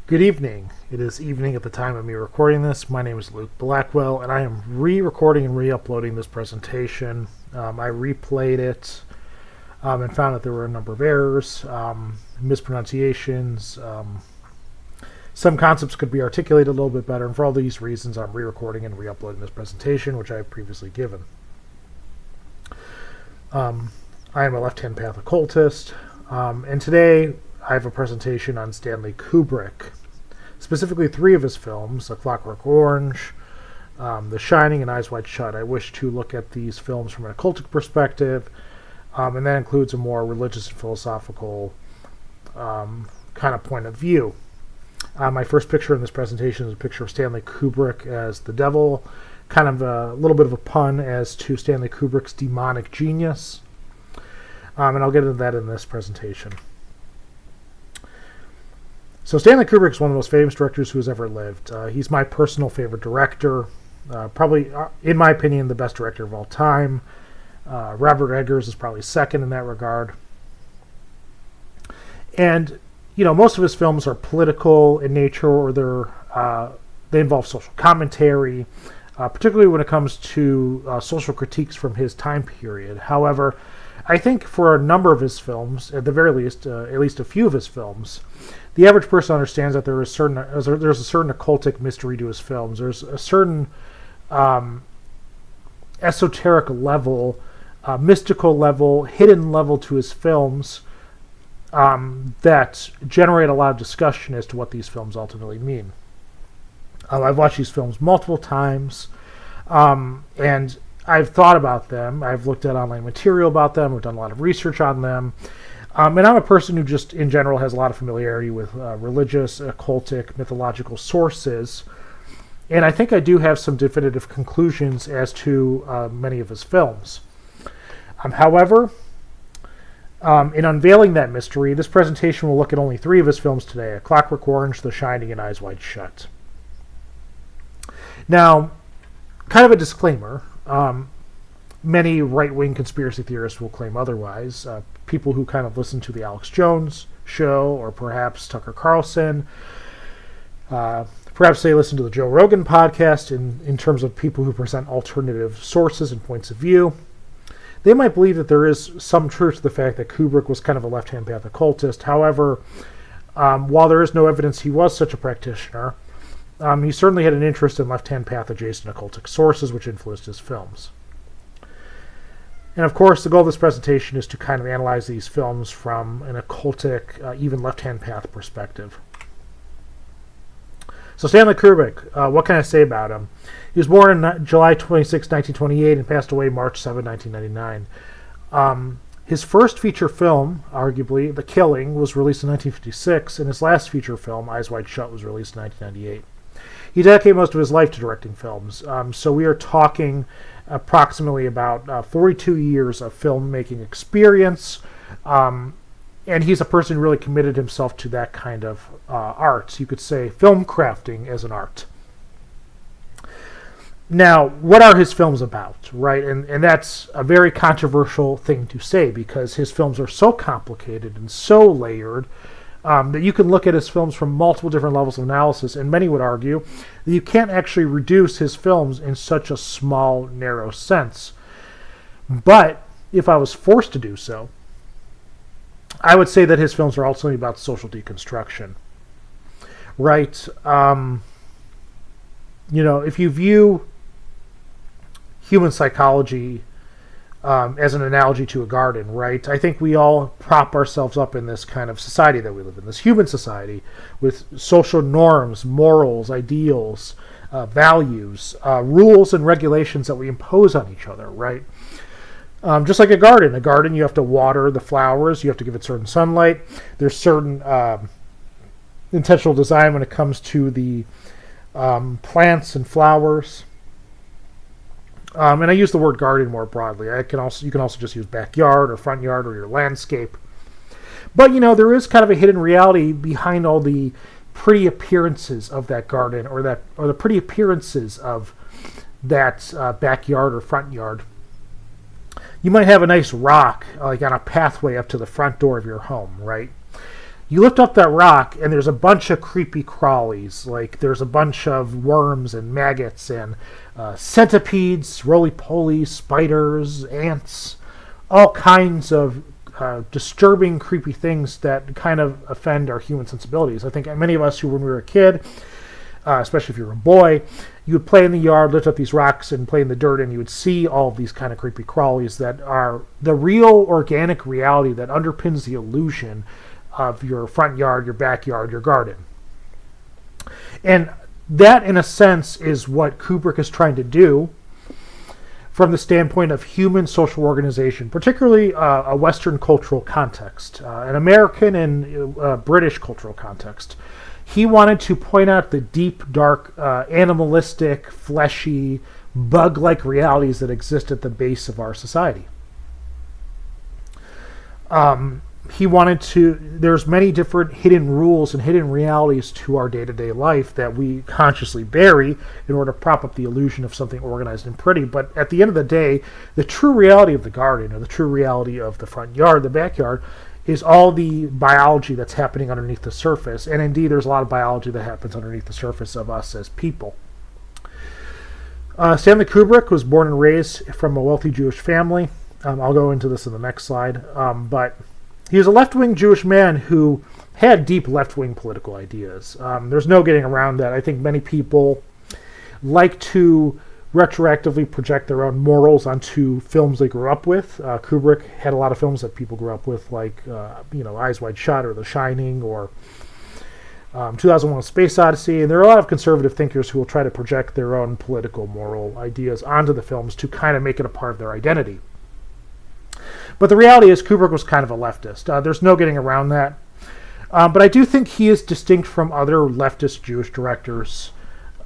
Good evening. It is evening at the time of me recording this. My name is Luke Blackwell, and I am re-recording and re-uploading this presentation. I replayed it and found that there were a number of errors, mispronunciations. Some concepts could be articulated a little bit better, and for all these reasons, I'm re-recording and re-uploading this presentation, which I have previously given. I am a left-hand path occultist, and today I have a presentation on Stanley Kubrick, specifically 3 of his films, A Clockwork Orange, The Shining, and Eyes Wide Shut. I wish to look at these films from an occultic perspective, and that includes a more religious and philosophical kind of point of view. My first picture in this presentation is a picture of Stanley Kubrick as the devil, kind of a little bit of a pun as to Stanley Kubrick's demonic genius, and I'll get into that in this presentation. So Stanley Kubrick is one of the most famous directors who has ever lived. He's my personal favorite director, probably, in my opinion, the best director of all time. Robert Eggers is probably second in that regard. And, most of his films are political in nature, or they involve social commentary, particularly when it comes to social critiques from his time period. However, I think for a number of his films, at the very least, at least a few of his films, the average person understands that there's a certain occultic mystery to his films. There's a certain esoteric level, mystical level, hidden level to his films that generate a lot of discussion as to what these films ultimately mean. I've watched these films multiple times, and I've thought about them. I've looked at online material about them. I've done a lot of research on them. And I'm a person who just, in general, has a lot of familiarity with religious, occultic, mythological sources. And I think I do have some definitive conclusions as to many of his films. However, in unveiling that mystery, this presentation will look at only 3 of his films today: A Clockwork Orange, The Shining, and Eyes Wide Shut. Now, kind of a disclaimer. Many right-wing conspiracy theorists will claim otherwise. People who kind of listen to the Alex Jones show, or perhaps Tucker Carlson. Perhaps they listen to the Joe Rogan podcast in terms of people who present alternative sources and points of view. They might believe that there is some truth to the fact that Kubrick was kind of a left-hand path occultist. However, while there is no evidence he was such a practitioner, he certainly had an interest in left-hand path adjacent occultic sources, which influenced his films. And of course, the goal of this presentation is to kind of analyze these films from an occultic, even left-hand path perspective. So Stanley Kubrick, what can I say about him? He was born on July 26, 1928, and passed away March 7, 1999. His first feature film, arguably, The Killing, was released in 1956, and his last feature film, Eyes Wide Shut, was released in 1998. He dedicated most of his life to directing films, so we are talking approximately about 42 years of filmmaking experience, and he's a person who really committed himself to that kind of art. You could say film crafting as an art. Now, what are his films about, right? And that's a very controversial thing to say, because his films are so complicated and so layered that you can look at his films from multiple different levels of analysis, and many would argue that you can't actually reduce his films in such a small, narrow sense. But if I was forced to do so, I would say that his films are ultimately about social deconstruction. Right? If you view human psychology as an analogy to a garden, right? I think we all prop ourselves up in this kind of society that we live in, this human society with social norms, morals, ideals, values, rules and regulations that we impose on each other, right? Just like a garden, you have to water the flowers, you have to give it certain sunlight. There's certain intentional design when it comes to the plants and flowers. And I use the word garden more broadly. You can also just use backyard or front yard or your landscape. But, there is kind of a hidden reality behind all the pretty appearances of that garden or the pretty appearances of that backyard or front yard. You might have a nice rock, like on a pathway up to the front door of your home, right? You lift up that rock, and there's a bunch of creepy crawlies. Like, there's a bunch of worms and maggots and centipedes, roly-poly, spiders, ants, all kinds of disturbing, creepy things that kind of offend our human sensibilities. I think many of us who, when we were a kid, especially if you were a boy, you would play in the yard, lift up these rocks, and play in the dirt, and you would see all of these kind of creepy crawlies that are the real organic reality that underpins the illusion of your front yard, your backyard, your garden. And that, in a sense, is what Kubrick is trying to do from the standpoint of human social organization, particularly a Western cultural context, an American and British cultural context. He wanted to point out the deep, dark, animalistic, fleshy, bug-like realities that exist at the base of our society. He wanted to, there's many different hidden rules and hidden realities to our day-to-day life that we consciously bury in order to prop up the illusion of something organized and pretty. But at the end of the day, the true reality of the garden, or the true reality of the front yard, the backyard, is all the biology that's happening underneath the surface. And indeed, there's a lot of biology that happens underneath the surface of us as people. Stanley Kubrick was born and raised from a wealthy Jewish family. I'll go into this in the next slide. But he was a left-wing Jewish man who had deep left-wing political ideas. There's no getting around that. I think many people like to retroactively project their own morals onto films they grew up with. Kubrick had a lot of films that people grew up with, like Eyes Wide Shut or The Shining or 2001: A Space Odyssey. And there are a lot of conservative thinkers who will try to project their own political, moral ideas onto the films to kind of make it a part of their identity. But the reality is Kubrick was kind of a leftist. There's no getting around that. But I do think he is distinct from other leftist Jewish directors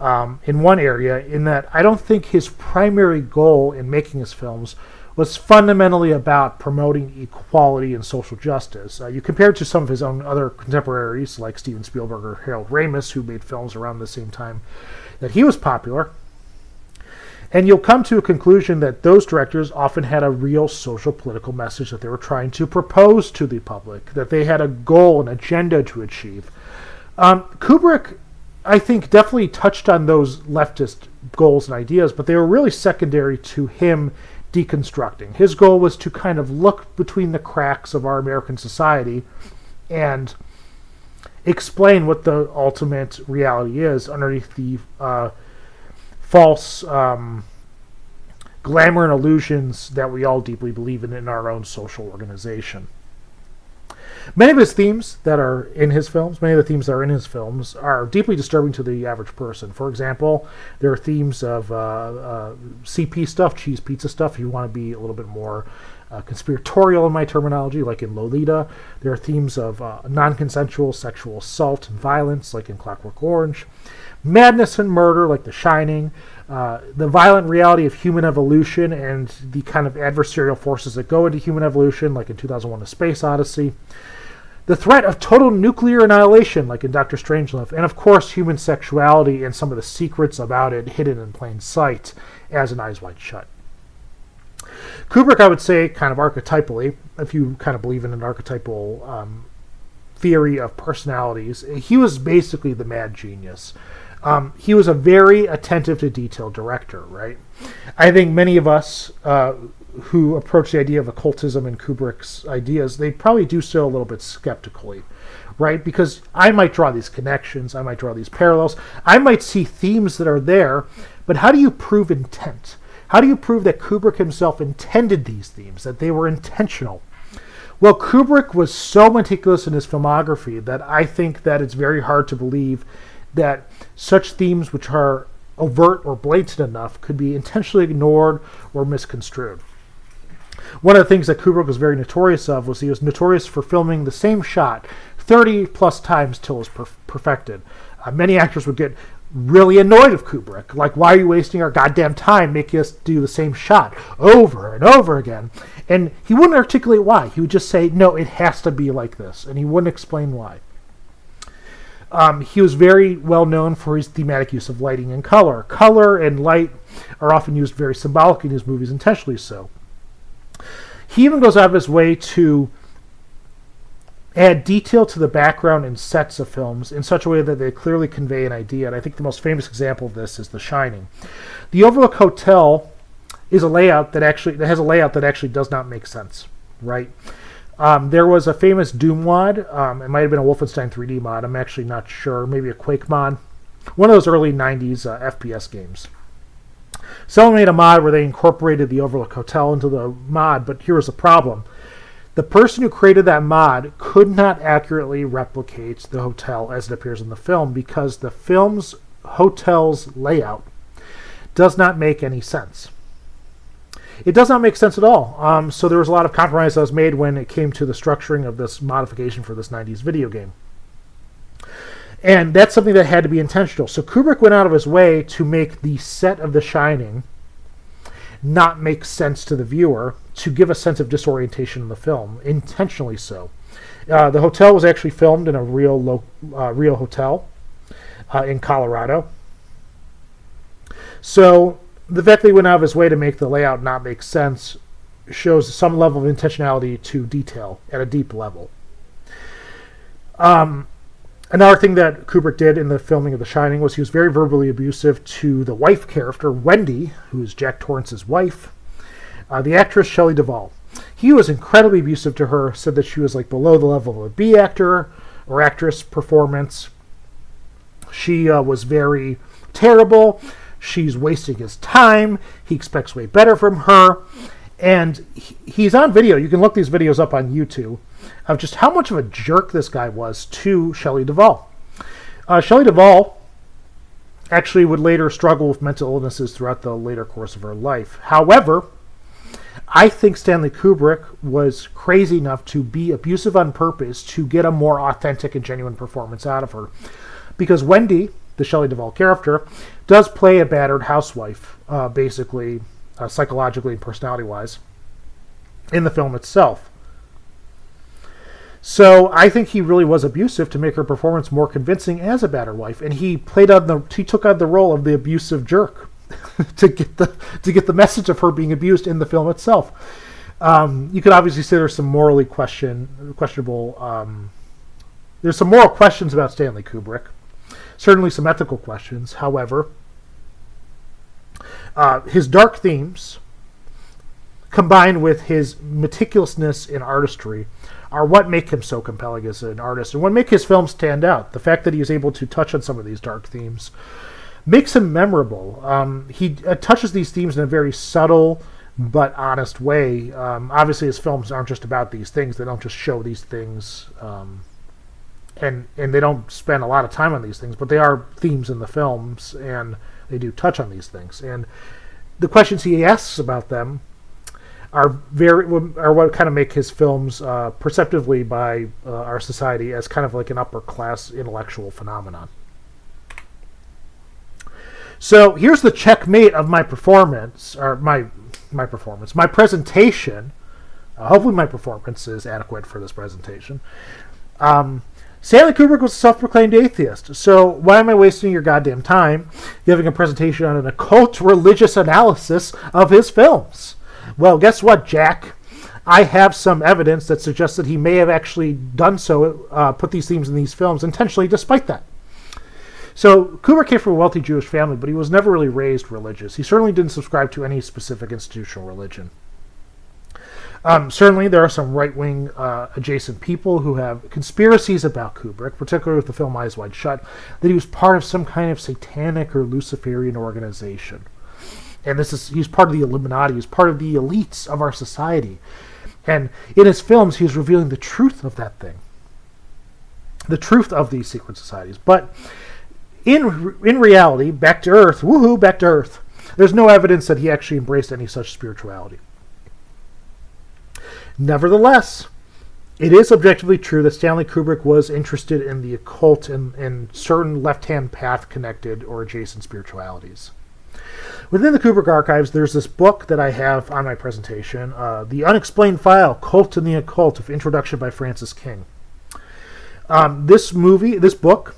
in one area, in that I don't think his primary goal in making his films was fundamentally about promoting equality and social justice. You compare it to some of his own other contemporaries, like Steven Spielberg or Harold Ramis, who made films around the same time that he was popular. And you'll come to a conclusion that those directors often had a real social political message that they were trying to propose to the public, that they had a goal, an agenda to achieve. Kubrick, I think, definitely touched on those leftist goals and ideas, but they were really secondary to him deconstructing. His goal was to kind of look between the cracks of our American society and explain what the ultimate reality is underneath the false glamour and illusions that we all deeply believe in our own social organization. Many of his themes that are in his films, are deeply disturbing to the average person. For example, there are themes of CP stuff, cheese pizza stuff, if you want to be a little bit more conspiratorial in my terminology, like in Lolita. There are themes of non-consensual sexual assault and violence, like in Clockwork Orange. Madness and murder, like The Shining. The violent reality of human evolution and the kind of adversarial forces that go into human evolution, like in 2001: A Space Odyssey. The threat of total nuclear annihilation, like in Dr. Strangelove. And of course, human sexuality and some of the secrets about it hidden in plain sight, as in Eyes Wide Shut. Kubrick, I would say, kind of archetypally, if you kind of believe in an archetypal theory of personalities, he was basically the mad genius. He was a very attentive to detail director, right? I think many of us who approach the idea of occultism and Kubrick's ideas, they probably do so a little bit skeptically, right? Because I might draw these connections, I might draw these parallels, I might see themes that are there, but how do you prove intent? How do you prove that Kubrick himself intended these themes, that they were intentional? Well, Kubrick was so meticulous in his filmography that I think that it's very hard to believe that such themes which are overt or blatant enough could be intentionally ignored or misconstrued. One of the things that Kubrick was very notorious of was he was notorious for filming the same shot 30 plus times till it was perfected. Many actors would get really annoyed with Kubrick. Like, why are you wasting our goddamn time making us do the same shot over and over again? And he wouldn't articulate why. He would just say, no, it has to be like this. And he wouldn't explain why. He was very well known for his thematic use of lighting and color. Color and light are often used very symbolically in his movies, intentionally so. He even goes out of his way to add detail to the background and sets of films in such a way that they clearly convey an idea. And I think the most famous example of this is The Shining. The Overlook Hotel is a layout that actually does not make sense, right? There was a famous Doom mod. It might have been a Wolfenstein 3D mod. I'm actually not sure. Maybe a Quake mod. One of those early 90s FPS games. Someone made a mod where they incorporated the Overlook Hotel into the mod, but here was the problem. The person who created that mod could not accurately replicate the hotel as it appears in the film because the film's hotel's layout does not make any sense. It does not make sense at all. So there was a lot of compromise that was made when it came to the structuring of this modification for this 90s video game. And that's something that had to be intentional. So Kubrick went out of his way to make the set of The Shining not make sense to the viewer, to give a sense of disorientation in the film, intentionally so. The hotel was actually filmed in a real hotel in Colorado. So the fact that he went out of his way to make the layout not make sense shows some level of intentionality to detail at a deep level. Another thing that Kubrick did in the filming of The Shining was he was very verbally abusive to the wife character, Wendy, who is Jack Torrance's wife, the actress Shelley Duvall. He was incredibly abusive to her, said that she was like below the level of a B actor or actress performance. She was very terrible. She's wasting his time. He expects way better from her. And he's on video. You can look these videos up on YouTube of just how much of a jerk this guy was to Shelley Duvall. Shelley Duvall actually would later struggle with mental illnesses throughout the later course of her life. However, I think Stanley Kubrick was crazy enough to be abusive on purpose to get a more authentic and genuine performance out of her. Because Wendy, the Shelley Duvall character, does play a battered housewife, basically, psychologically and personality-wise, in the film itself. So I think he really was abusive to make her performance more convincing as a battered wife, and he took on the role of the abusive jerk to get the message of her being abused in the film itself. You could obviously say there's some morally questionable. There's some moral questions about Stanley Kubrick, certainly some ethical questions. However, his dark themes, combined with his meticulousness in artistry, are what make him so compelling as an artist and what make his films stand out. The fact that he is able to touch on some of these dark themes makes him memorable. He touches these themes in a very subtle but honest way. Obviously, his films aren't just about these things. They don't just show these things, and they don't spend a lot of time on these things, but they are themes in the films, and they do touch on these things. And the questions he asks about them are what kind of make his films perceptively by our society as kind of like an upper class intellectual phenomenon. So here's the checkmate of my performance, or my presentation. Hopefully my performance is adequate for this presentation. Stanley Kubrick was a self-proclaimed atheist, so why am I wasting your goddamn time giving a presentation on an occult religious analysis of his films? Well, guess what, Jack? I have some evidence that suggests that he may have actually done so, put these themes in these films intentionally despite that. So Kubrick came from a wealthy Jewish family, but he was never really raised religious. He certainly didn't subscribe to any specific institutional religion. Certainly there are some right-wing adjacent people who have conspiracies about Kubrick, particularly with the film Eyes Wide Shut, that he was part of some kind of satanic or Luciferian organization. And he's part of the Illuminati, he's part of the elites of our society. And in his films, he's revealing the truth of that thing. The truth of these secret societies. But in reality, back to Earth, woohoo, back to Earth, there's no evidence that he actually embraced any such spirituality. Nevertheless, it is objectively true that Stanley Kubrick was interested in the occult and certain left-hand path-connected or adjacent spiritualities. Within the Kubrick archives, there's this book that I have on my presentation, The Unexplained File, Cult and the Occult, of Introduction by Francis King. This book,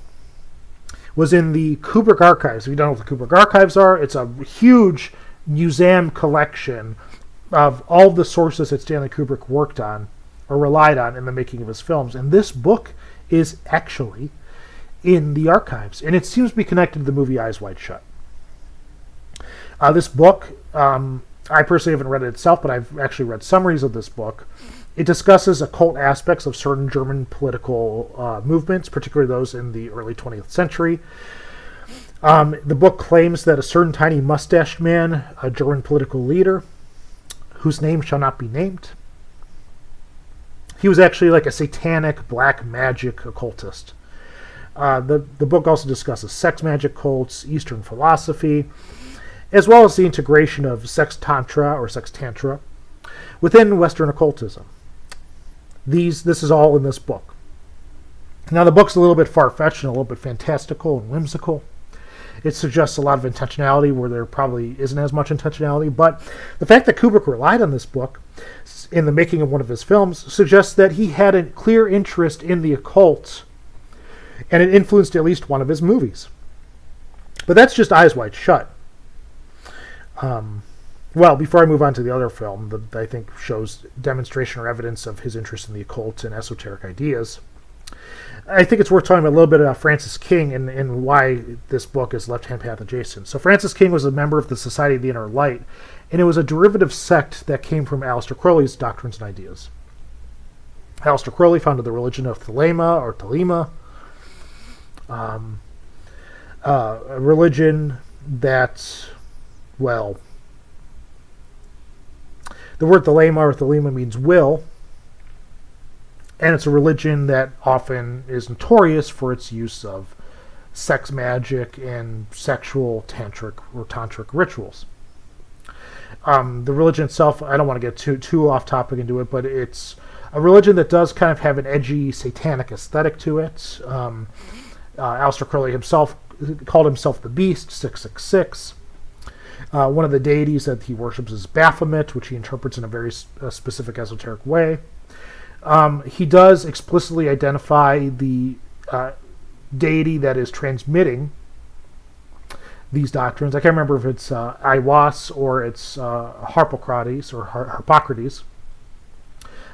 was in the Kubrick archives. If you don't know what the Kubrick archives are, it's a huge museum collection of all the sources that Stanley Kubrick worked on, or relied on in the making of his films. And this book is actually in the archives, and it seems to be connected to the movie Eyes Wide Shut. This book, I personally haven't read it itself, but I've actually read summaries of this book. It discusses occult aspects of certain German political movements, particularly those in the early 20th century. The book claims that a certain tiny mustached man, a German political leader, whose name shall not be named, he was actually like a satanic black magic occultist. The book also discusses sex magic cults, Eastern philosophy, as well as the integration of sex tantra or sex tantra within Western occultism. This is all in this book. Now, the book's a little bit far-fetched and a little bit fantastical and whimsical. It suggests a lot of intentionality where there probably isn't as much intentionality, but the fact that Kubrick relied on this book in the making of one of his films suggests that he had a clear interest in the occult, and it influenced at least one of his movies. But that's just Eyes Wide Shut. Well, before I move on to the other film that I think shows demonstration or evidence of his interest in the occult and esoteric ideas, I think it's worth talking about a little bit about Francis King and why this book is Left Hand Path adjacent. So Francis King was a member of the Society of the Inner Light, and it was a derivative sect that came from Aleister Crowley's doctrines and ideas. Aleister Crowley founded the religion of Thelema or Thelema, a religion that, well, the word Thelema or Thelema means will, and it's a religion that often is notorious for its use of sex magic and sexual tantric rituals. The religion itself, I don't want to get too off topic into it, but it's a religion that does kind of have an edgy satanic aesthetic to it. Aleister Crowley himself called himself the Beast, 666. One of the deities that he worships is Baphomet, which he interprets in a very specific esoteric way. He does explicitly identify the deity that is transmitting these doctrines. I can't remember if it's Iwas or it's Harpocrates or Harpocrates.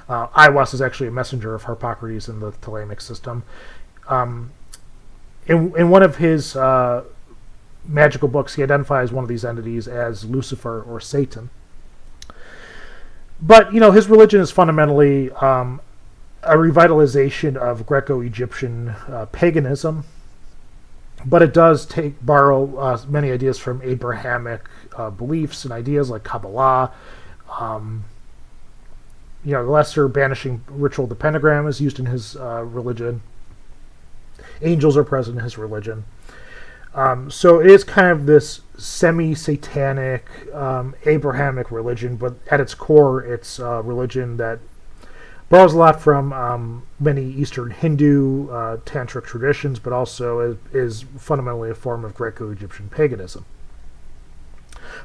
Iwas is actually a messenger of Harpocrates in the Ptolemaic system. In one of his magical books, he identifies one of these entities as Lucifer or Satan. But, his religion is fundamentally a revitalization of Greco-Egyptian paganism, but it does borrow many ideas from Abrahamic beliefs and ideas like Kabbalah. The lesser banishing ritual, the pentagram, is used in his religion. Angels are present in his religion. So it is kind of this semi-satanic, Abrahamic religion, but at its core, it's a religion that borrows a lot from many Eastern Hindu tantric traditions, but also is fundamentally a form of Greco-Egyptian paganism.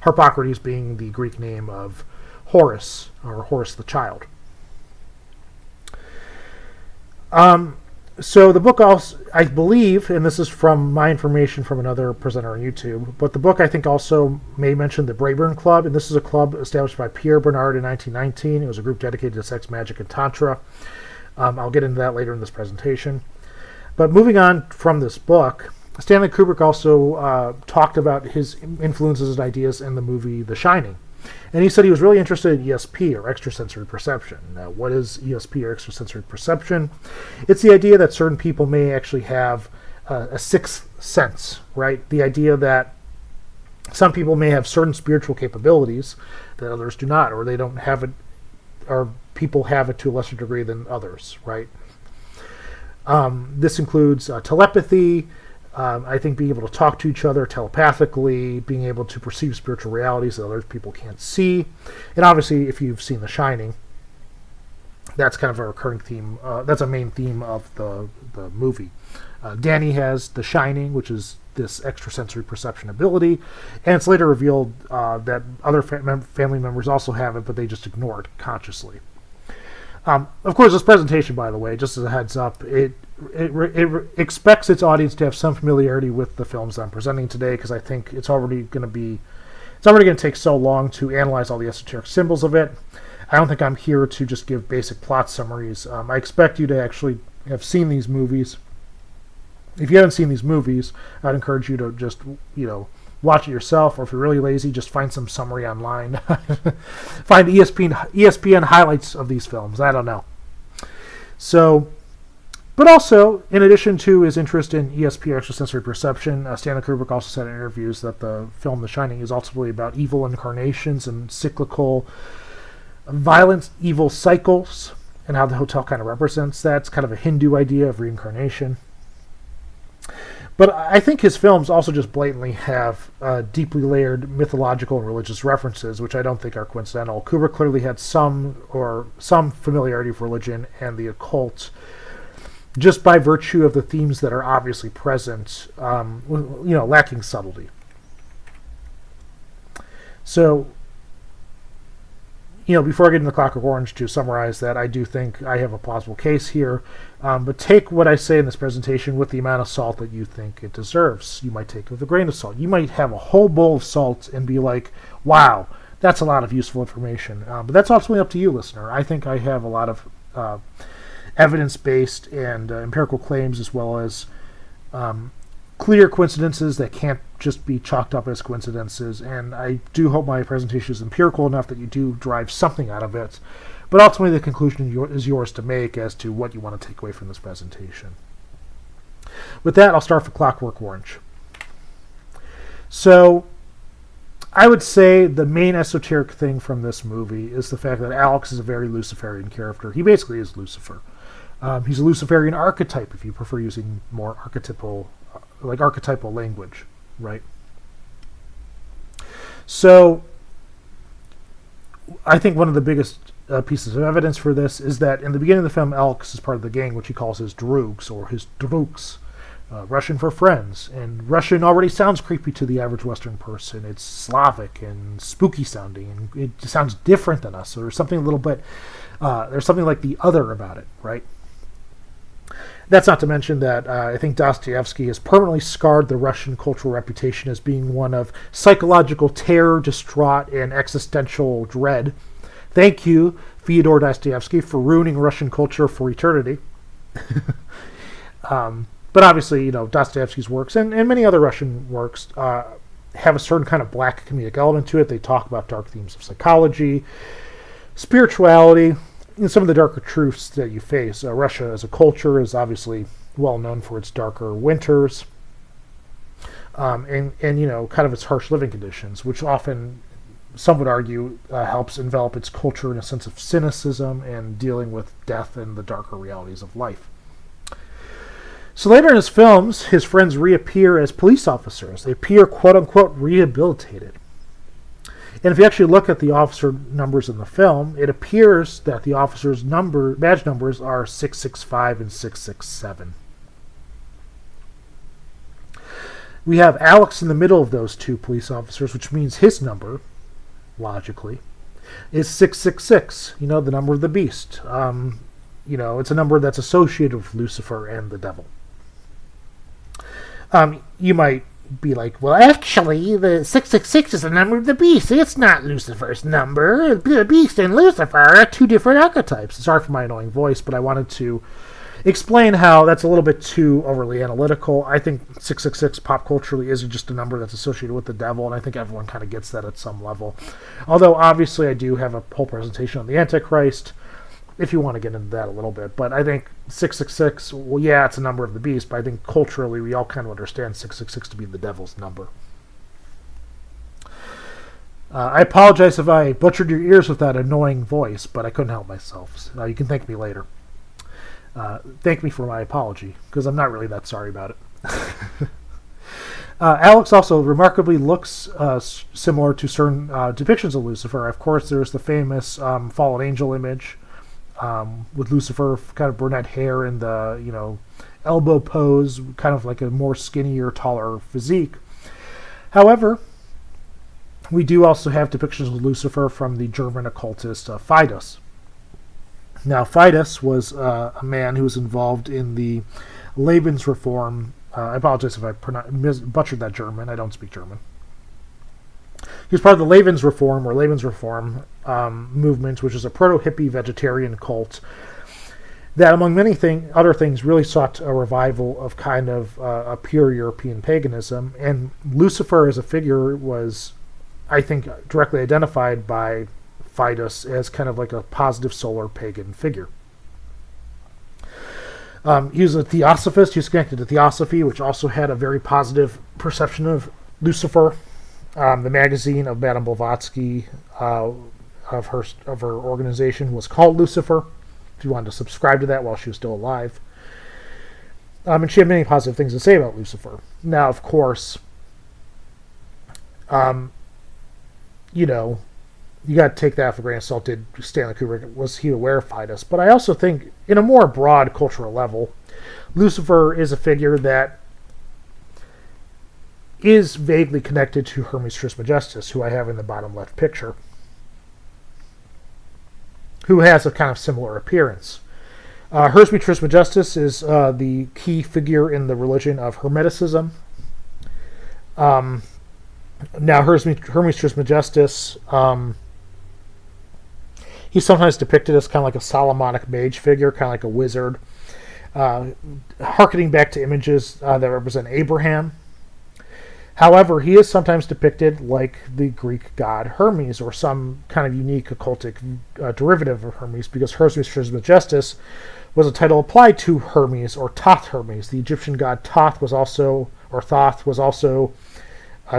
Harpocrates being the Greek name of Horus, or Horus the Child. So the book also, I believe, and this is from my information from another presenter on YouTube, but the book I think also may mention the Brayburn Club, and this is a club established by Pierre Bernard in 1919. It was a group dedicated to sex, magic, and tantra. I'll get into that later in this presentation. But moving on from this book, Stanley Kubrick also talked about his influences and ideas in the movie The Shining. And he said he was really interested in ESP, or extrasensory perception. Now, what is ESP, or extrasensory perception? It's the idea that certain people may actually have a sixth sense, right? The idea that some people may have certain spiritual capabilities that others do not, or they don't have it, or people have it to a lesser degree than others, right? This includes telepathy, I think being able to talk to each other telepathically, being able to perceive spiritual realities that other people can't see. And obviously, if you've seen The Shining, that's kind of a recurring theme. That's a main theme of the movie. Danny has The Shining, which is this extrasensory perception ability, and it's later revealed that other family members also have it, but they just ignore it consciously. Of course, this presentation, by the way, just as a heads up, it expects its audience to have some familiarity with the films I'm presenting today, because I think it's already going to take so long to analyze all the esoteric symbols of it. I don't think I'm here to just give basic plot summaries. I expect you to actually have seen these movies. If you haven't seen these movies, I'd encourage you to just, watch it yourself, or if you're really lazy, just find some summary online. Find ESPN highlights of these films. I don't know. So, but also, in addition to his interest in ESP, extrasensory perception, Stanley Kubrick also said in interviews that the film The Shining is ultimately about evil incarnations and cyclical, violent, evil cycles, and how the hotel kind of represents that. It's kind of a Hindu idea of reincarnation. But I think his films also just blatantly have deeply layered mythological and religious references, which I don't think are coincidental. Kubrick clearly had some familiarity with religion and the occult, just by virtue of the themes that are obviously present, lacking subtlety. So, before I get into Clockwork Orange, to summarize that, I do think I have a plausible case here. But take what I say in this presentation with the amount of salt that you think it deserves. You might take it with a grain of salt. You might have a whole bowl of salt and be like, wow, that's a lot of useful information. But that's ultimately up to you, listener. I think I have a lot of evidence-based and empirical claims, as well as clear coincidences that can't just be chalked up as coincidences, and I do hope my presentation is empirical enough that you do derive something out of it, but ultimately the conclusion is yours to make as to what you want to take away from this presentation. With that, I'll start for Clockwork Orange. So, I would say the main esoteric thing from this movie is the fact that Alex is a very Luciferian character. He basically is Lucifer. He's a Luciferian archetype, if you prefer using more archetypal language, right? So, I think one of the biggest pieces of evidence for this is that in the beginning of the film, Alex is part of the gang, which he calls his droogs, or his droogs, Russian for friends. And Russian already sounds creepy to the average Western person. It's Slavic and spooky sounding, and it sounds different than us. So there's something a little bit, there's something like the other about it, right? That's not to mention that I think Dostoevsky has permanently scarred the Russian cultural reputation as being one of psychological terror, distraught, and existential dread. Thank you, Fyodor Dostoevsky, for ruining Russian culture for eternity. But obviously, Dostoevsky's works and many other Russian works have a certain kind of black comedic element to it. They talk about dark themes of psychology, spirituality, and some of the darker truths that you face. Russia as a culture is obviously well known for its darker winters, and kind of its harsh living conditions, which often, some would argue, helps envelop its culture in a sense of cynicism and dealing with death and the darker realities of life. So later in his films, his friends reappear as police officers. They appear, quote-unquote, rehabilitated. And if you actually look at the officer numbers in the film, it appears that the officers' badge numbers are 665 and 667. We have Alex in the middle of those two police officers, which means his number, logically, is 666, the number of the beast. It's a number that's associated with Lucifer and the devil. You might be like, well, actually, the 666 is the number of the beast. It's not Lucifer's number. The beast and Lucifer are two different archetypes. Sorry for my annoying voice, but I wanted to explain how that's a little bit too overly analytical. I think 666 pop culturally is just a number that's associated with the devil, and I think everyone kind of gets that at some level. Although, obviously, I do have a whole presentation on the Antichrist, if you want to get into that a little bit. But I think 666, well, yeah, it's a number of the beast, but I think culturally we all kind of understand 666 to be the devil's number. I apologize if I butchered your ears with that annoying voice, but I couldn't help myself. So, you can thank me later. Thank me for my apology, because I'm not really that sorry about it. Alex also remarkably looks similar to certain depictions of Lucifer. Of course, there's the famous fallen angel image, with Lucifer, kind of brunette hair and the, elbow pose, kind of like a more skinnier, taller physique. However, we do also have depictions of Lucifer from the German occultist Fidus. Now, Fidus was a man who was involved in the Lebensreform. I apologize if I butchered that German. I don't speak German. He was part of the Lebensreform, movement, which is a proto-hippie vegetarian cult that, among many other things, really sought a revival of kind of a pure European paganism. And Lucifer as a figure was, I think, directly identified by Fidus as kind of like a positive solar pagan figure. He was a theosophist. He was connected to Theosophy, which also had a very positive perception of Lucifer. The magazine of Madame Blavatsky, of her organization, was called Lucifer. If you wanted to subscribe to that while she was still alive. And she had many positive things to say about Lucifer. Now, of course, you got to take that for a grain of salt. Did Stanley Kubrick, was he aware of Fidus? But I also think, in a more broad cultural level, Lucifer is a figure that is vaguely connected to Hermes Trismegistus, who I have in the bottom left picture, who has a kind of similar appearance. Hermes Trismegistus is the key figure in the religion of Hermeticism. Now, Hermes Trismegistus, he's sometimes depicted as kind of like a Solomonic mage figure, kind of like a wizard, hearkening back to images that represent Abraham. However, he is sometimes depicted like the Greek god Hermes, or some kind of unique occultic derivative of Hermes, because Hermes Trismegistus was a title applied to Hermes, or Thoth Hermes. The Egyptian god Thoth was also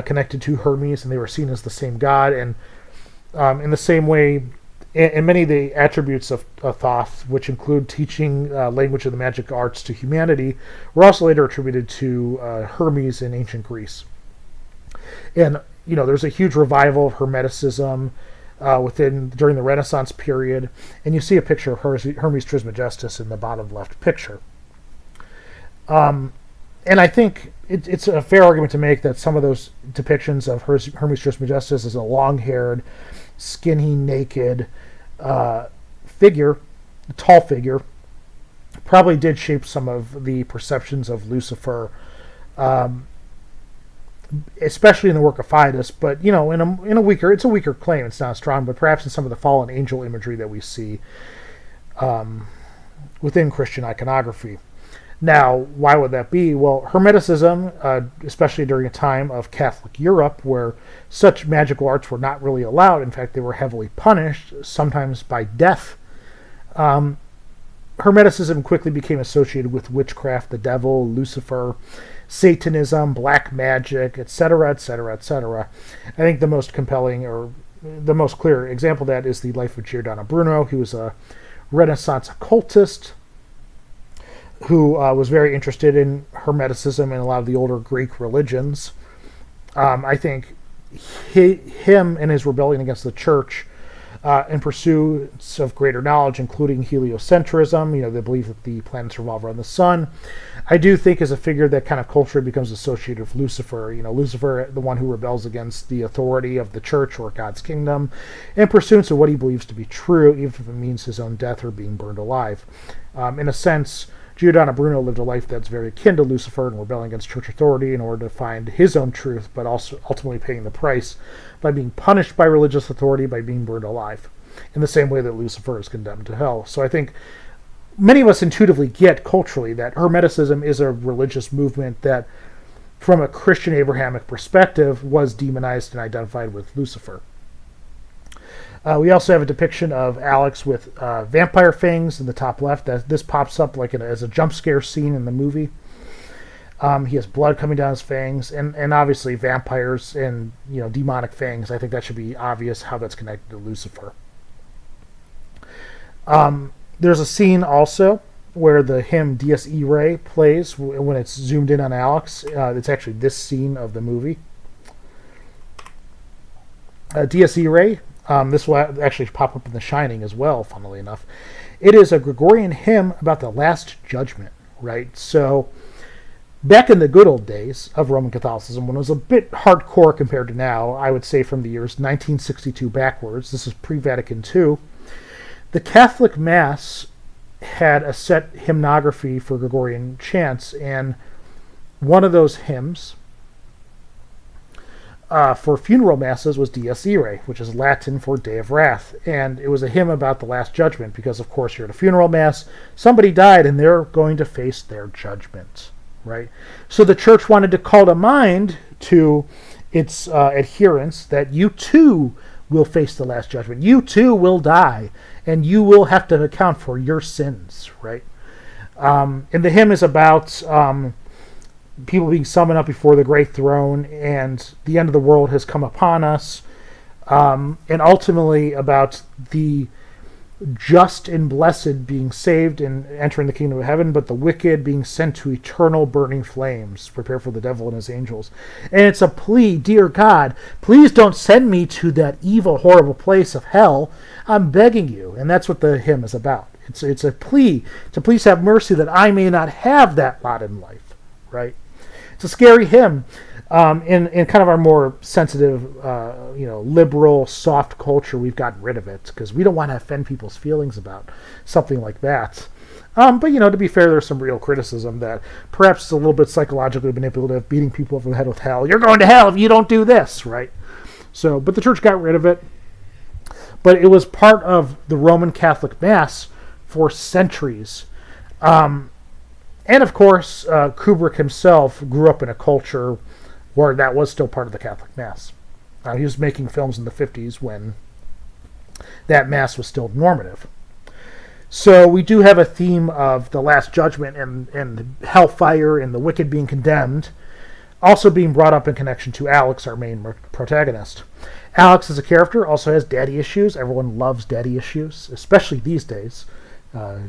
connected to Hermes, and they were seen as the same god. And in the same way, and many of the attributes of Thoth, which include teaching language of the magic arts to humanity, were also later attributed to Hermes in ancient Greece. And there's a huge revival of Hermeticism during the Renaissance period, and you see a picture of Hermes Trismegistus in the bottom left picture. And I think it's a fair argument to make that some of those depictions of Hermes Trismegistus as a long-haired, skinny, naked figure, a tall figure, probably did shape some of the perceptions of Lucifer, especially in the work of Fidus. But in a weaker claim. It's not strong, but perhaps in some of the fallen angel imagery that we see within Christian iconography. Now, why would that be? Well, Hermeticism, especially during a time of Catholic Europe, where such magical arts were not really allowed. In fact, they were heavily punished, sometimes by death. Hermeticism quickly became associated with witchcraft, the devil, Lucifer, Satanism, black magic, etc., etc., etc. I think the most compelling, or the most clear example of that is the life of Giordano Bruno. He was a Renaissance occultist who was very interested in Hermeticism and a lot of the older Greek religions. I think him and his rebellion against the church in pursuit of greater knowledge, including heliocentrism, the belief that the planets revolve around the sun, I do think is a figure that kind of culturally becomes associated with Lucifer. Lucifer, the one who rebels against the authority of the church or God's kingdom, in pursuit of what he believes to be true, even if it means his own death or being burned alive. In a sense, Giordano Bruno lived a life that's very akin to Lucifer and rebelling against church authority in order to find his own truth, but also ultimately paying the price by being punished by religious authority, by being burned alive, in the same way that Lucifer is condemned to hell. So I think many of us intuitively get culturally that Hermeticism is a religious movement that, from a Christian Abrahamic perspective, was demonized and identified with Lucifer. We also have a depiction of Alex with vampire fangs in the top left. This pops up as a jump scare scene in the movie. He has blood coming down his fangs, and obviously vampires and demonic fangs. I think that should be obvious how that's connected to Lucifer. There's a scene also where the hymn Dies Irae plays when it's zoomed in on Alex. It's actually this scene of the movie. Dies Irae. This will actually pop up in The Shining as well, funnily enough. It is a Gregorian hymn about the Last Judgment, right? So, back in the good old days of Roman Catholicism, when it was a bit hardcore compared to now, I would say from the years 1962 backwards, this is pre-Vatican II, the Catholic Mass had a set hymnography for Gregorian chants, and one of those hymns for funeral masses was Dies Irae, which is Latin for Day of Wrath. And it was a hymn about the Last Judgment because, of course, you're at a funeral mass. Somebody died, and they're going to face their judgment, right? So the church wanted to call to mind to its adherents that you too will face the Last Judgment. You too will die, and you will have to account for your sins, right? And the hymn is about people being summoned up before the great throne, and the end of the world has come upon us, and ultimately about the just and blessed being saved and entering the kingdom of heaven, but the wicked being sent to eternal burning flames, prepare for the devil and his angels. And it's a plea, dear God, please don't send me to that evil, horrible place of hell. I'm begging you. And that's what the hymn is about. It's a plea to please have mercy that I may not have that lot in life, right? It's a scary hymn. In kind of our more sensitive, liberal, soft culture, we've gotten rid of it because we don't want to offend people's feelings about something like that. But, to be fair, there's some real criticism that perhaps it's a little bit psychologically manipulative, beating people over the head with hell. You're going to hell if you don't do this, right? So, but the church got rid of it. But it was part of the Roman Catholic Mass for centuries. And, of course, Kubrick himself grew up in a culture where that was still part of the Catholic Mass. He was making films in the 50s when that Mass was still normative. So we do have a theme of the Last Judgment and hellfire and the wicked being condemned, also being brought up in connection to Alex, our main protagonist. Alex as a character also has daddy issues. Everyone loves daddy issues, especially these days.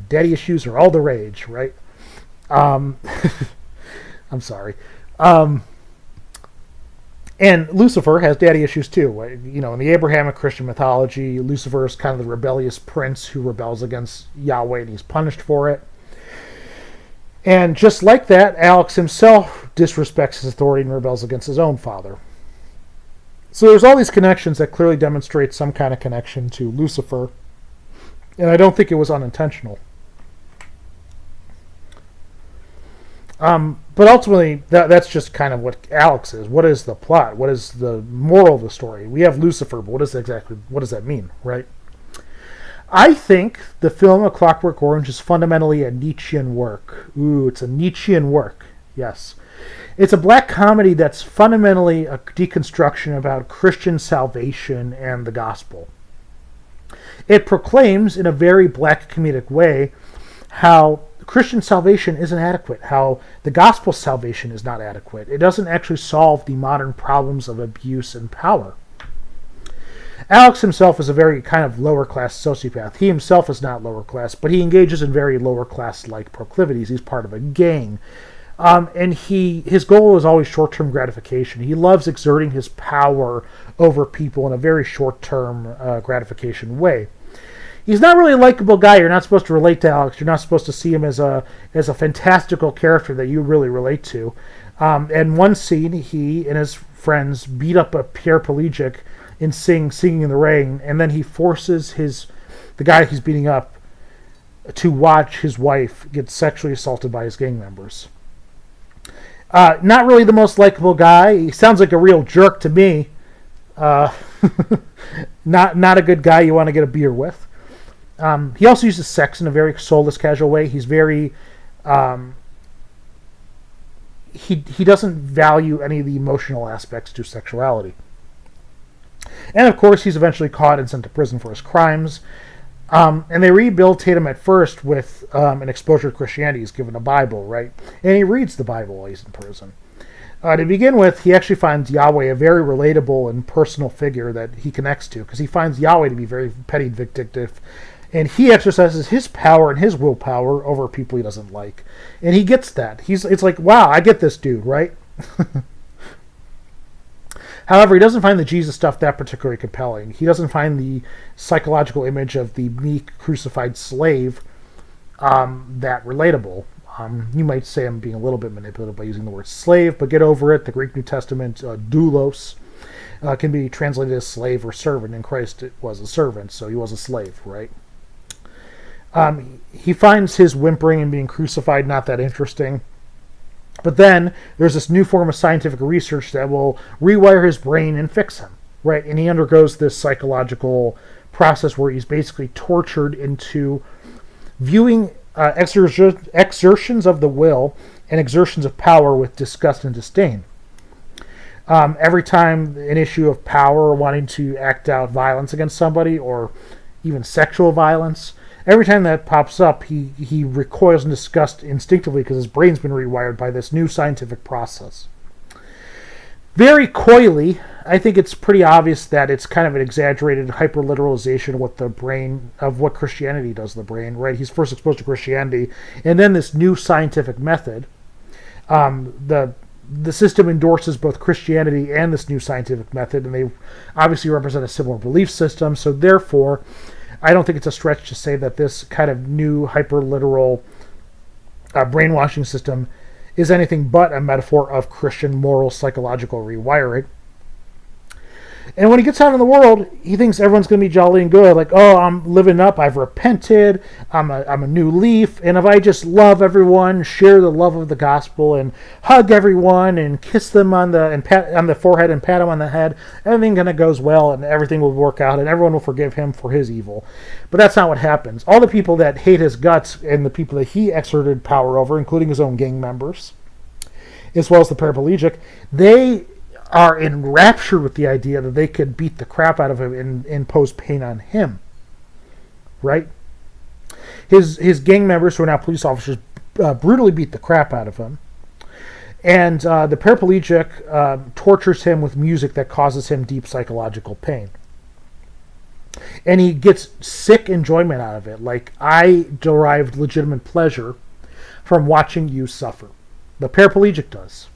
Daddy issues are all the rage, right? I'm sorry. And Lucifer has daddy issues too. In the Abrahamic Christian mythology, Lucifer is kind of the rebellious prince who rebels against Yahweh, and he's punished for it. And just like that, Alex himself disrespects his authority and rebels against his own father. So there's all these connections that clearly demonstrate some kind of connection to Lucifer, and I don't think it was unintentional. But ultimately, that's just kind of what Alex is. What is the plot? What is the moral of the story? We have Lucifer, but what does that mean, right? I think the film A Clockwork Orange is fundamentally a Nietzschean work. Ooh, it's a Nietzschean work, yes. It's a black comedy that's fundamentally a deconstruction about Christian salvation and the gospel. It proclaims, in a very black comedic way, how Christian salvation isn't adequate, how the gospel salvation is not adequate. It doesn't actually solve the modern problems of abuse and power. Alex himself is a very kind of lower-class sociopath. He himself is not lower-class, but he engages in very lower-class-like proclivities. He's part of a gang. And his goal is always short-term gratification. He loves exerting his power over people in a very short-term gratification way. He's not really a likable guy. You're not supposed to relate to Alex. You're not supposed to see him as a fantastical character that you really relate to. In one scene, he and his friends beat up a paraplegic and singing in the rain, and then he forces the guy he's beating up to watch his wife get sexually assaulted by his gang members. Not really the most likable guy. He sounds like a real jerk to me. Not a good guy you want to get a beer with. He also uses sex in a very soulless, casual way. He's very... He doesn't value any of the emotional aspects to sexuality. And, of course, he's eventually caught and sent to prison for his crimes. And they rehabilitate him at first with an exposure to Christianity. He's given a Bible, right? And he reads the Bible while he's in prison. To begin with, he actually finds Yahweh a very relatable and personal figure that he connects to, because he finds Yahweh to be very petty and vindictive. And he exercises his power and his willpower over people he doesn't like. And he gets that. It's like, wow, I get this dude, right? However, he doesn't find the Jesus stuff that particularly compelling. He doesn't find the psychological image of the meek, crucified slave that relatable. You might say I'm being a little bit manipulative by using the word slave, but get over it. The Greek New Testament, doulos, can be translated as slave or servant. In Christ, it was a servant, so he was a slave, right? He finds his whimpering and being crucified not that interesting. But then there's this new form of scientific research that will rewire his brain and fix him, right? And he undergoes this psychological process where he's basically tortured into viewing exertions of the will and exertions of power with disgust and disdain. Every time an issue of power, wanting to act out violence against somebody, or even sexual violence, every time that pops up, he recoils in disgust instinctively because his brain's been rewired by this new scientific process. Very coyly, I think it's pretty obvious that it's kind of an exaggerated hyperliteralization of what the brain, of what Christianity does to the brain, right? He's first exposed to Christianity, and then this new scientific method. The system endorses both Christianity and this new scientific method, and they obviously represent a similar belief system, so therefore, I don't think it's a stretch to say that this kind of new hyperliteral brainwashing system is anything but a metaphor of Christian moral psychological rewiring. And when he gets out in the world, he thinks everyone's going to be jolly and good. Like, oh, I'm living up. I've repented. I'm a new leaf. And if I just love everyone, share the love of the gospel, and hug everyone, and kiss them on the forehead and pat them on the head, everything kind of goes well, and everything will work out, and everyone will forgive him for his evil. But that's not what happens. All the people that hate his guts and the people that he exerted power over, including his own gang members, as well as the paraplegic, they are enraptured with the idea that they could beat the crap out of him and impose pain on him. Right? His gang members, who are now police officers, brutally beat the crap out of him. And the paraplegic tortures him with music that causes him deep psychological pain. And he gets sick enjoyment out of it. Like, I derived legitimate pleasure from watching you suffer. The paraplegic does.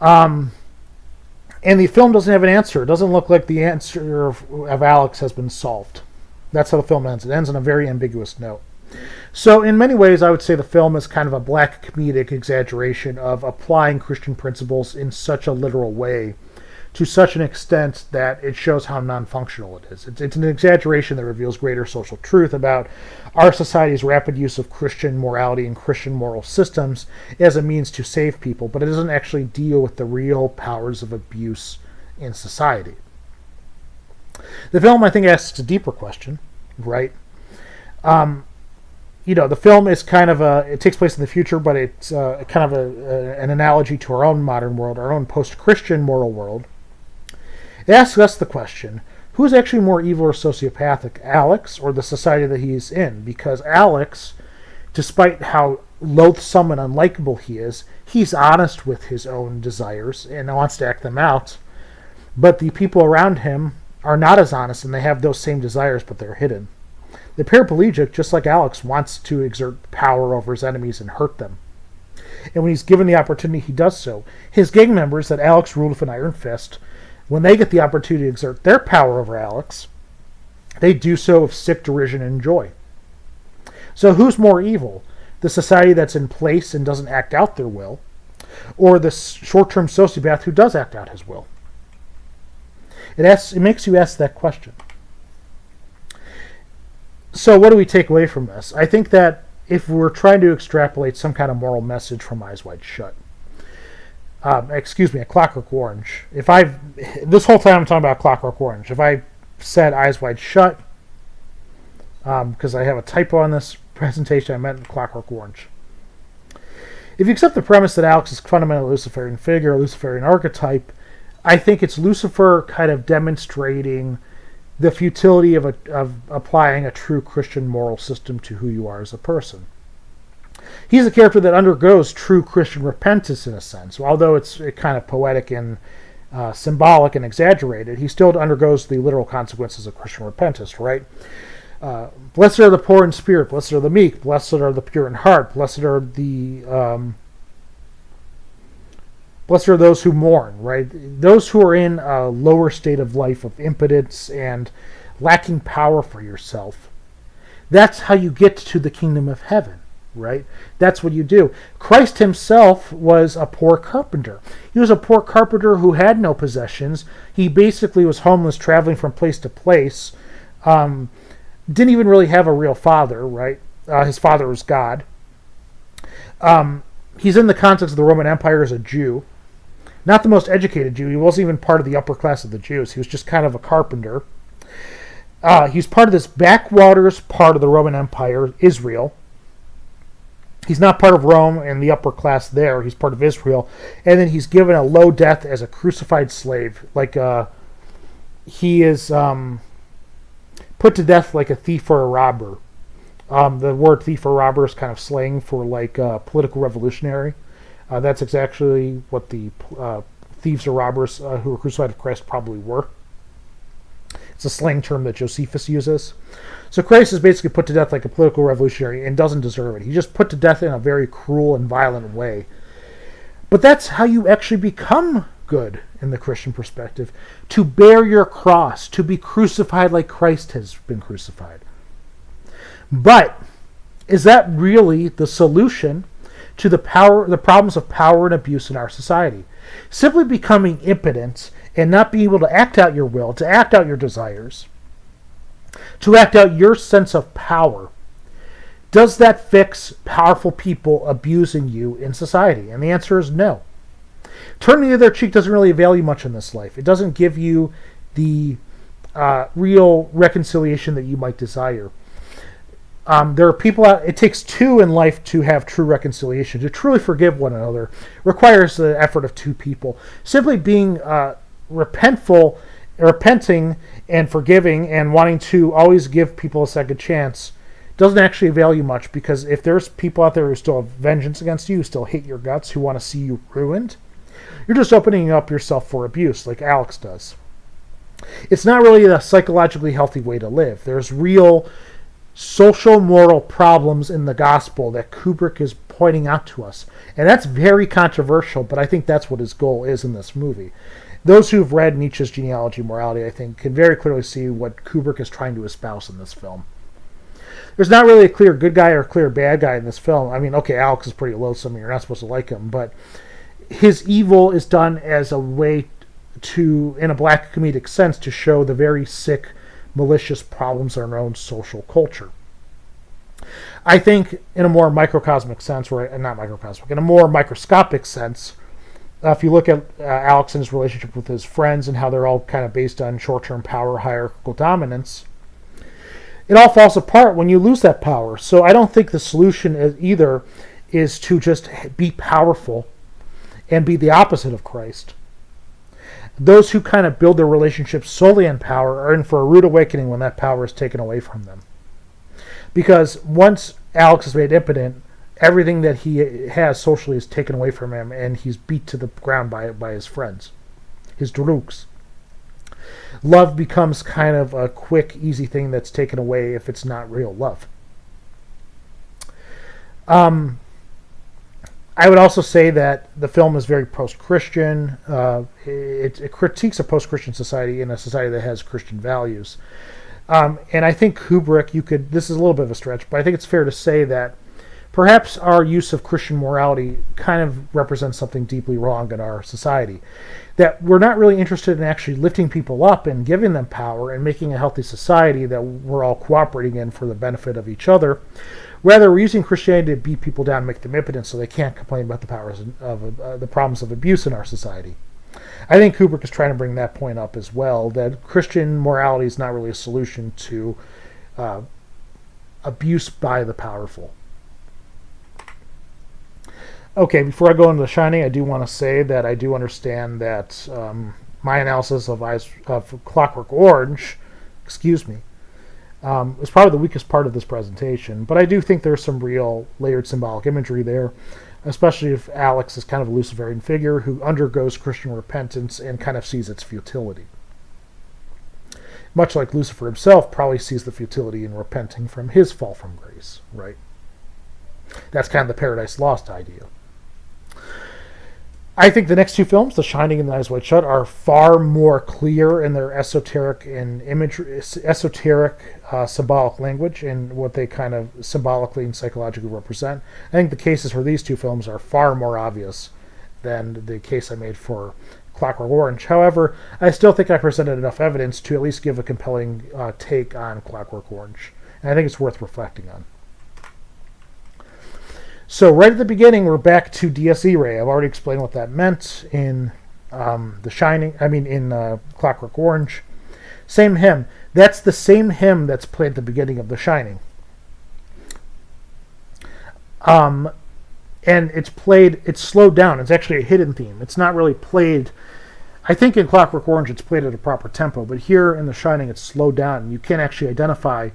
And the film doesn't have an answer. It doesn't look like the answer of Alex has been solved. That's how the film ends. It ends on a very ambiguous note. So in many ways, I would say the film is kind of a black comedic exaggeration of applying Christian principles in such a literal way, to such an extent that it shows how non-functional it is. It's an exaggeration that reveals greater social truth about our society's rapid use of Christian morality and Christian moral systems as a means to save people, but it doesn't actually deal with the real powers of abuse in society. The film, I think, asks a deeper question, right? The film is kind of it takes place in the future, but it's kind of an analogy to our own modern world, our own post-Christian moral world. It asks us the question, who's actually more evil or sociopathic, Alex or the society that he's in? Because Alex, despite how loathsome and unlikable he is, he's honest with his own desires and wants to act them out. But the people around him are not as honest, and they have those same desires, but they're hidden. The paraplegic, just like Alex, wants to exert power over his enemies and hurt them. And when he's given the opportunity, he does so. His gang members that Alex ruled with an iron fist, when they get the opportunity to exert their power over Alex, they do so with sick derision and joy. So who's more evil? The society that's in place and doesn't act out their will, or the short-term sociopath who does act out his will? It makes you ask that question. So what do we take away from this? I think that if we're trying to extrapolate some kind of moral message from Eyes Wide Shut, A Clockwork Orange. This whole time I'm talking about Clockwork Orange. If I said Eyes Wide Shut, because I have a typo on this presentation, I meant Clockwork Orange. If you accept the premise that Alex is fundamentally a Luciferian figure, a Luciferian archetype, I think it's Lucifer kind of demonstrating the futility of applying a true Christian moral system to who you are as a person. He's a character that undergoes true Christian repentance in a sense. Although it's kind of poetic and symbolic and exaggerated, he still undergoes the literal consequences of Christian repentance, right? Blessed are the poor in spirit, blessed are the meek, blessed are the pure in heart, blessed are those who mourn, right? Those who are in a lower state of life of impotence and lacking power for yourself. That's how you get to the kingdom of heaven. Right? That's what you do. Christ himself was a poor carpenter. He was a poor carpenter who had no possessions. He basically was homeless, traveling from place to place. Didn't even really have a real father, right? His father was God. He's in the context of the Roman Empire as a Jew. Not the most educated Jew. He wasn't even part of the upper class of the Jews. He was just kind of a carpenter. He's part of this backwaters part of the Roman Empire, Israel. He's not part of Rome and the upper class there. He's part of Israel. And then he's given a low death as a crucified slave. Like he is put to death like a thief or a robber. The word thief or robber is kind of slang for like political revolutionary. That's exactly what the thieves or robbers who were crucified with Christ probably were. It's a slang term that Josephus uses. So Christ is basically put to death like a political revolutionary and doesn't deserve it. He's just put to death in a very cruel and violent way. But that's how you actually become good in the Christian perspective. To bear your cross, to be crucified like Christ has been crucified. But is that really the solution to the problems of power and abuse in our society? Simply becoming impotent and not being able to act out your will, to act out your desires, to act out your sense of power, does that fix powerful people abusing you in society? And the answer is no. Turning the other cheek doesn't really avail you much in this life. It doesn't give you the real reconciliation that you might desire. There are people out, it takes two in life to have true reconciliation. To truly forgive one another requires the effort of two people. Simply being repenting and forgiving and wanting to always give people a second chance doesn't actually avail you much, because if there's people out there who still have vengeance against you, who still hate your guts, who want to see you ruined, you're just opening up yourself for abuse like Alex does. It's not really a psychologically healthy way to live. There's real social moral problems in the gospel that Kubrick is pointing out to us. And that's very controversial, but I think that's what his goal is in this movie. Those who've read Nietzsche's Genealogy of Morality, I think, can very clearly see what Kubrick is trying to espouse in this film. There's not really a clear good guy or a clear bad guy in this film. I mean, okay, Alex is pretty loathsome and you're not supposed to like him, but his evil is done as a way to, in a black comedic sense, to show the very sick, malicious problems in our own social culture. I think in a more microcosmic sense, or not microcosmic, in a more microscopic sense, if you look at Alex and his relationship with his friends and how they're all kind of based on short-term power, hierarchical dominance, it all falls apart when you lose that power. So I don't think the solution is to just be powerful and be the opposite of Christ. Those who kind of build their relationships solely on power are in for a rude awakening when that power is taken away from them. Because once Alex is made impotent, everything that he has socially is taken away from him, and he's beat to the ground by his friends, his droogs. Love becomes kind of a quick, easy thing that's taken away if it's not real love. I would also say that the film is very post-Christian. It critiques a post-Christian society in a society that has Christian values. And I think Kubrick, this is a little bit of a stretch, but I think it's fair to say that perhaps our use of Christian morality kind of represents something deeply wrong in our society. That we're not really interested in actually lifting people up and giving them power and making a healthy society that we're all cooperating in for the benefit of each other. Rather, we're using Christianity to beat people down and make them impotent so they can't complain about the problems of abuse in our society. I think Kubrick is trying to bring that point up as well, that Christian morality is not really a solution to abuse by the powerful. Okay, before I go into The Shining, I do want to say that I do understand that my analysis of Clockwork Orange, is probably the weakest part of this presentation, but I do think there's some real layered symbolic imagery there, especially if Alex is kind of a Luciferian figure who undergoes Christian repentance and kind of sees its futility. Much like Lucifer himself probably sees the futility in repenting from his fall from grace, right? That's kind of the Paradise Lost idea. I think the next two films, The Shining and The Eyes Wide Shut, are far more clear in their esoteric symbolic language and what they kind of symbolically and psychologically represent. I think the cases for these two films are far more obvious than the case I made for Clockwork Orange. However, I still think I presented enough evidence to at least give a compelling take on Clockwork Orange, and I think it's worth reflecting on. So right at the beginning, we're back to DSE Ray. I've already explained what that meant in The Shining. I mean, in Clockwork Orange. Same hymn. That's the same hymn that's played at the beginning of The Shining. And it's played. It's slowed down. It's actually a hidden theme. It's not really played. I think in Clockwork Orange it's played at a proper tempo, but here in The Shining it's slowed down, and you can't actually identify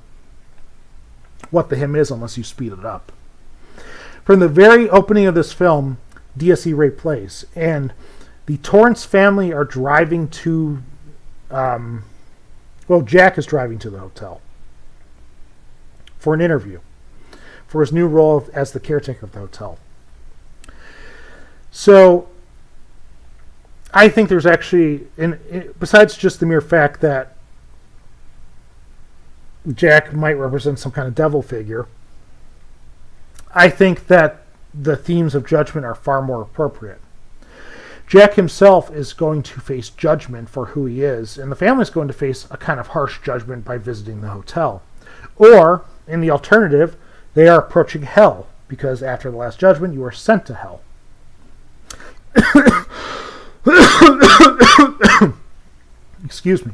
what the hymn is unless you speed it up. From the very opening of this film, DSE Ray plays, and the Torrance family are driving to, Jack is driving to the hotel for an interview for his new role as the caretaker of the hotel. So I think there's actually, besides just the mere fact that Jack might represent some kind of devil figure, I think that the themes of judgment are far more appropriate. Jack himself is going to face judgment for who he is, and the family is going to face a kind of harsh judgment by visiting the hotel. Or, in the alternative, they are approaching hell, because after the last judgment, you are sent to hell. Excuse me.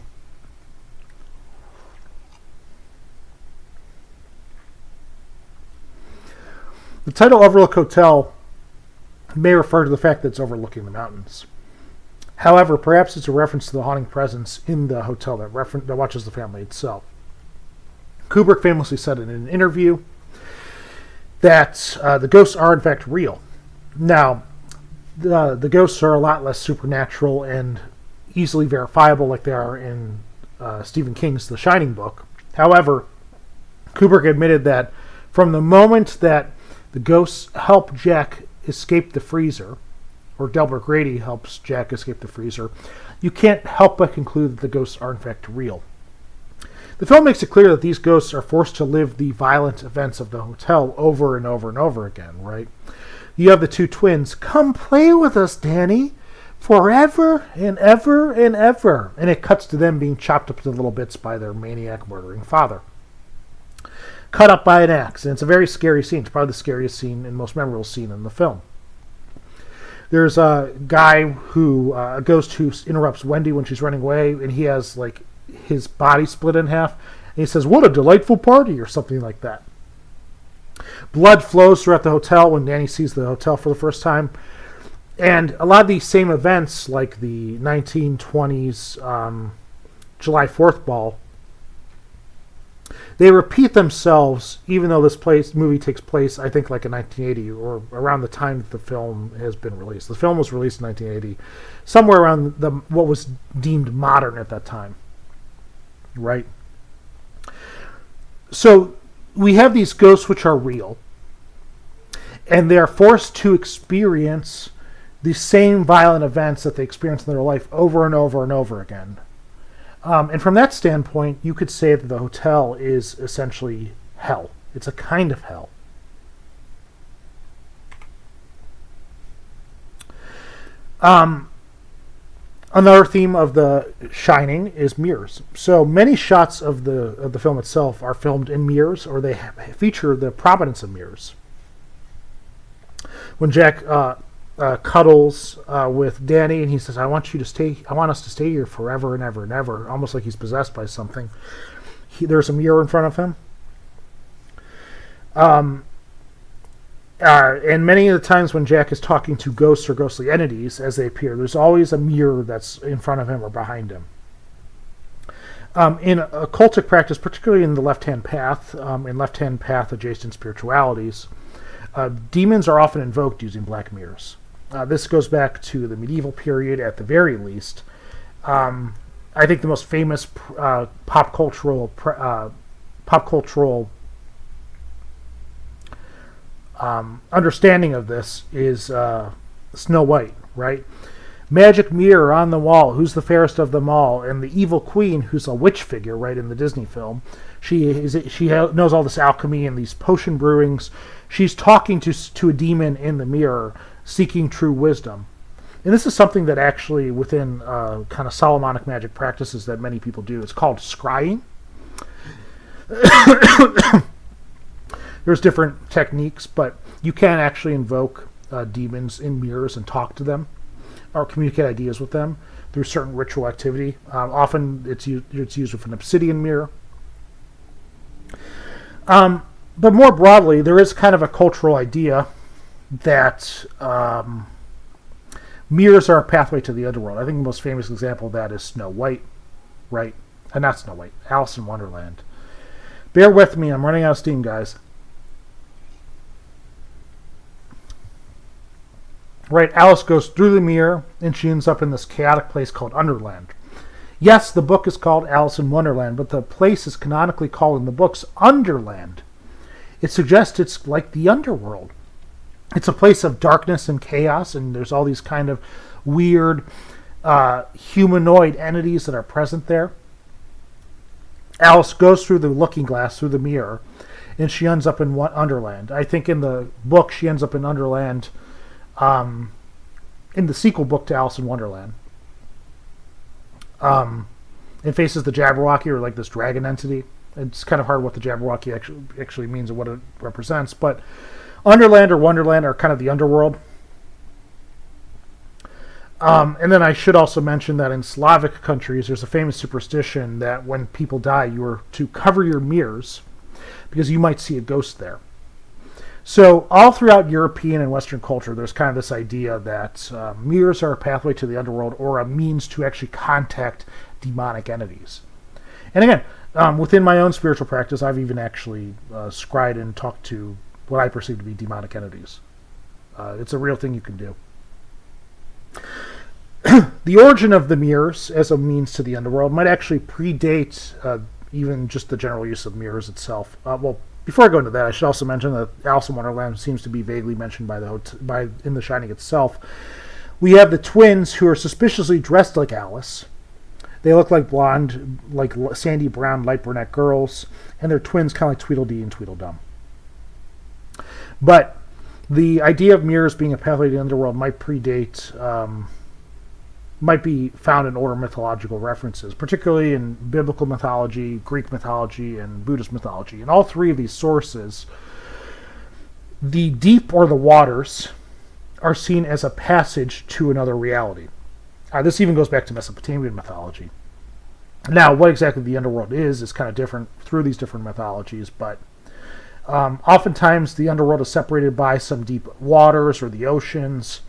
The title Overlook Hotel may refer to the fact that it's overlooking the mountains. However, perhaps it's a reference to the haunting presence in the hotel that watches the family itself. Kubrick famously said in an interview that the ghosts are in fact real. Now, the ghosts are a lot less supernatural and easily verifiable like they are in Stephen King's The Shining book. However, Kubrick admitted that from the moment that the ghosts help Jack escape the freezer, or Delbert Grady helps Jack escape the freezer, you can't help but conclude that the ghosts are in fact real. The film makes it clear that these ghosts are forced to live the violent events of the hotel over and over and over again, right? You have the two twins, come play with us, Danny, forever and ever and ever. And it cuts to them being chopped up into little bits by their maniac murdering father. Cut up by an axe, and it's a very scary scene. It's probably the scariest scene and most memorable scene in the film. There's a guy who, a ghost who interrupts Wendy when she's running away, and he has like his body split in half, and he says, "What a delightful party," or something like that. Blood flows throughout the hotel when Danny sees the hotel for the first time, and a lot of these same events, like the 1920s July 4th ball, they repeat themselves, even though this movie takes place, I think, like in 1980, or around the time that the film has been released. The film was released in 1980, somewhere around what was deemed modern at that time, right? So we have these ghosts which are real, and they are forced to experience the same violent events that they experience in their life over and over and over again. And from that standpoint, you could say that the hotel is essentially hell. It's a kind of hell. Another theme of The Shining is mirrors. So many shots of the film itself are filmed in mirrors, or they feature the prominence of mirrors. When Jack cuddles with Danny, and he says, I want us to stay here forever and ever and ever," almost like he's possessed by something. There's a mirror in front of him. And many of the times when Jack is talking to ghosts or ghostly entities as they appear, there's always a mirror that's in front of him or behind him. In occultic practice, particularly in the left-hand path, in left-hand path adjacent spiritualities, demons are often invoked using black mirrors. This goes back to the medieval period at the very least. I think the most famous pop cultural understanding of this is Snow White, right? Magic mirror on the wall, who's the fairest of them all? And the evil queen, who's a witch figure, right, in the Disney film. She knows all this alchemy and these potion brewings. She's talking to a demon in the mirror, seeking true wisdom. And this is something that actually within kind of Solomonic magic practices that many people do. It's called scrying. There's different techniques, but you can actually invoke demons in mirrors and talk to them or communicate ideas with them through certain ritual activity. Often it's used with an obsidian mirror. But more broadly, there is kind of a cultural idea that mirrors are a pathway to the underworld. I think the most famous example of that is Snow White, right? Not Snow White, Alice in Wonderland. Bear with me, I'm running out of steam, guys. Right, Alice goes through the mirror, and she ends up in this chaotic place called Underland. Yes, the book is called Alice in Wonderland, but the place is canonically called in the books Underland. It suggests it's like the underworld. It's a place of darkness and chaos, and there's all these kind of weird humanoid entities that are present there. Alice goes through the looking glass, through the mirror, and she ends up in Underland. I think in the book she ends up in Underland in the sequel book to Alice in Wonderland. It faces the Jabberwocky, or like this dragon entity. It's kind of hard what the Jabberwocky actually means and what it represents, but Underland or Wonderland are kind of the underworld. And then I should also mention that in Slavic countries, there's a famous superstition that when people die, you are to cover your mirrors because you might see a ghost there. So all throughout European and Western culture, there's kind of this idea that mirrors are a pathway to the underworld or a means to actually contact demonic entities. And again, within my own spiritual practice, I've even actually scryed and talked to what I perceive to be demonic entities. It's a real thing you can do. The origin of the mirrors as a means to the underworld might actually predate even just the general use of mirrors itself. Before I go into that, I should also mention that Alice in Wonderland seems to be vaguely mentioned by in The Shining itself. We have the twins who are suspiciously dressed like Alice. They look like blonde, like sandy brown, light brunette girls, and they're twins kind of like Tweedledee and Tweedledum. But the idea of mirrors being a pathway to the underworld might predate, might be found in older mythological references, particularly in biblical mythology, Greek mythology, and Buddhist mythology. In all three of these sources, the deep or the waters are seen as a passage to another reality. This even goes back to Mesopotamian mythology. Now, what exactly the underworld is kind of different through these different mythologies, but oftentimes the underworld is separated by some deep waters or the oceans.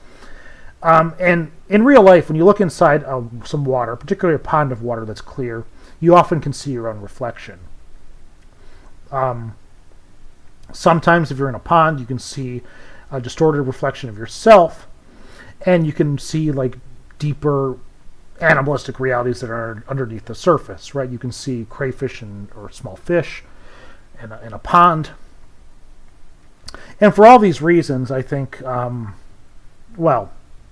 And in real life, when you look inside some water, particularly a pond of water that's clear, you often can see your own reflection. Sometimes if you're in a pond, you can see a distorted reflection of yourself, and you can see like deeper animalistic realities that are underneath the surface, right? You can see crayfish or small fish in a pond. And for all these reasons, I think, I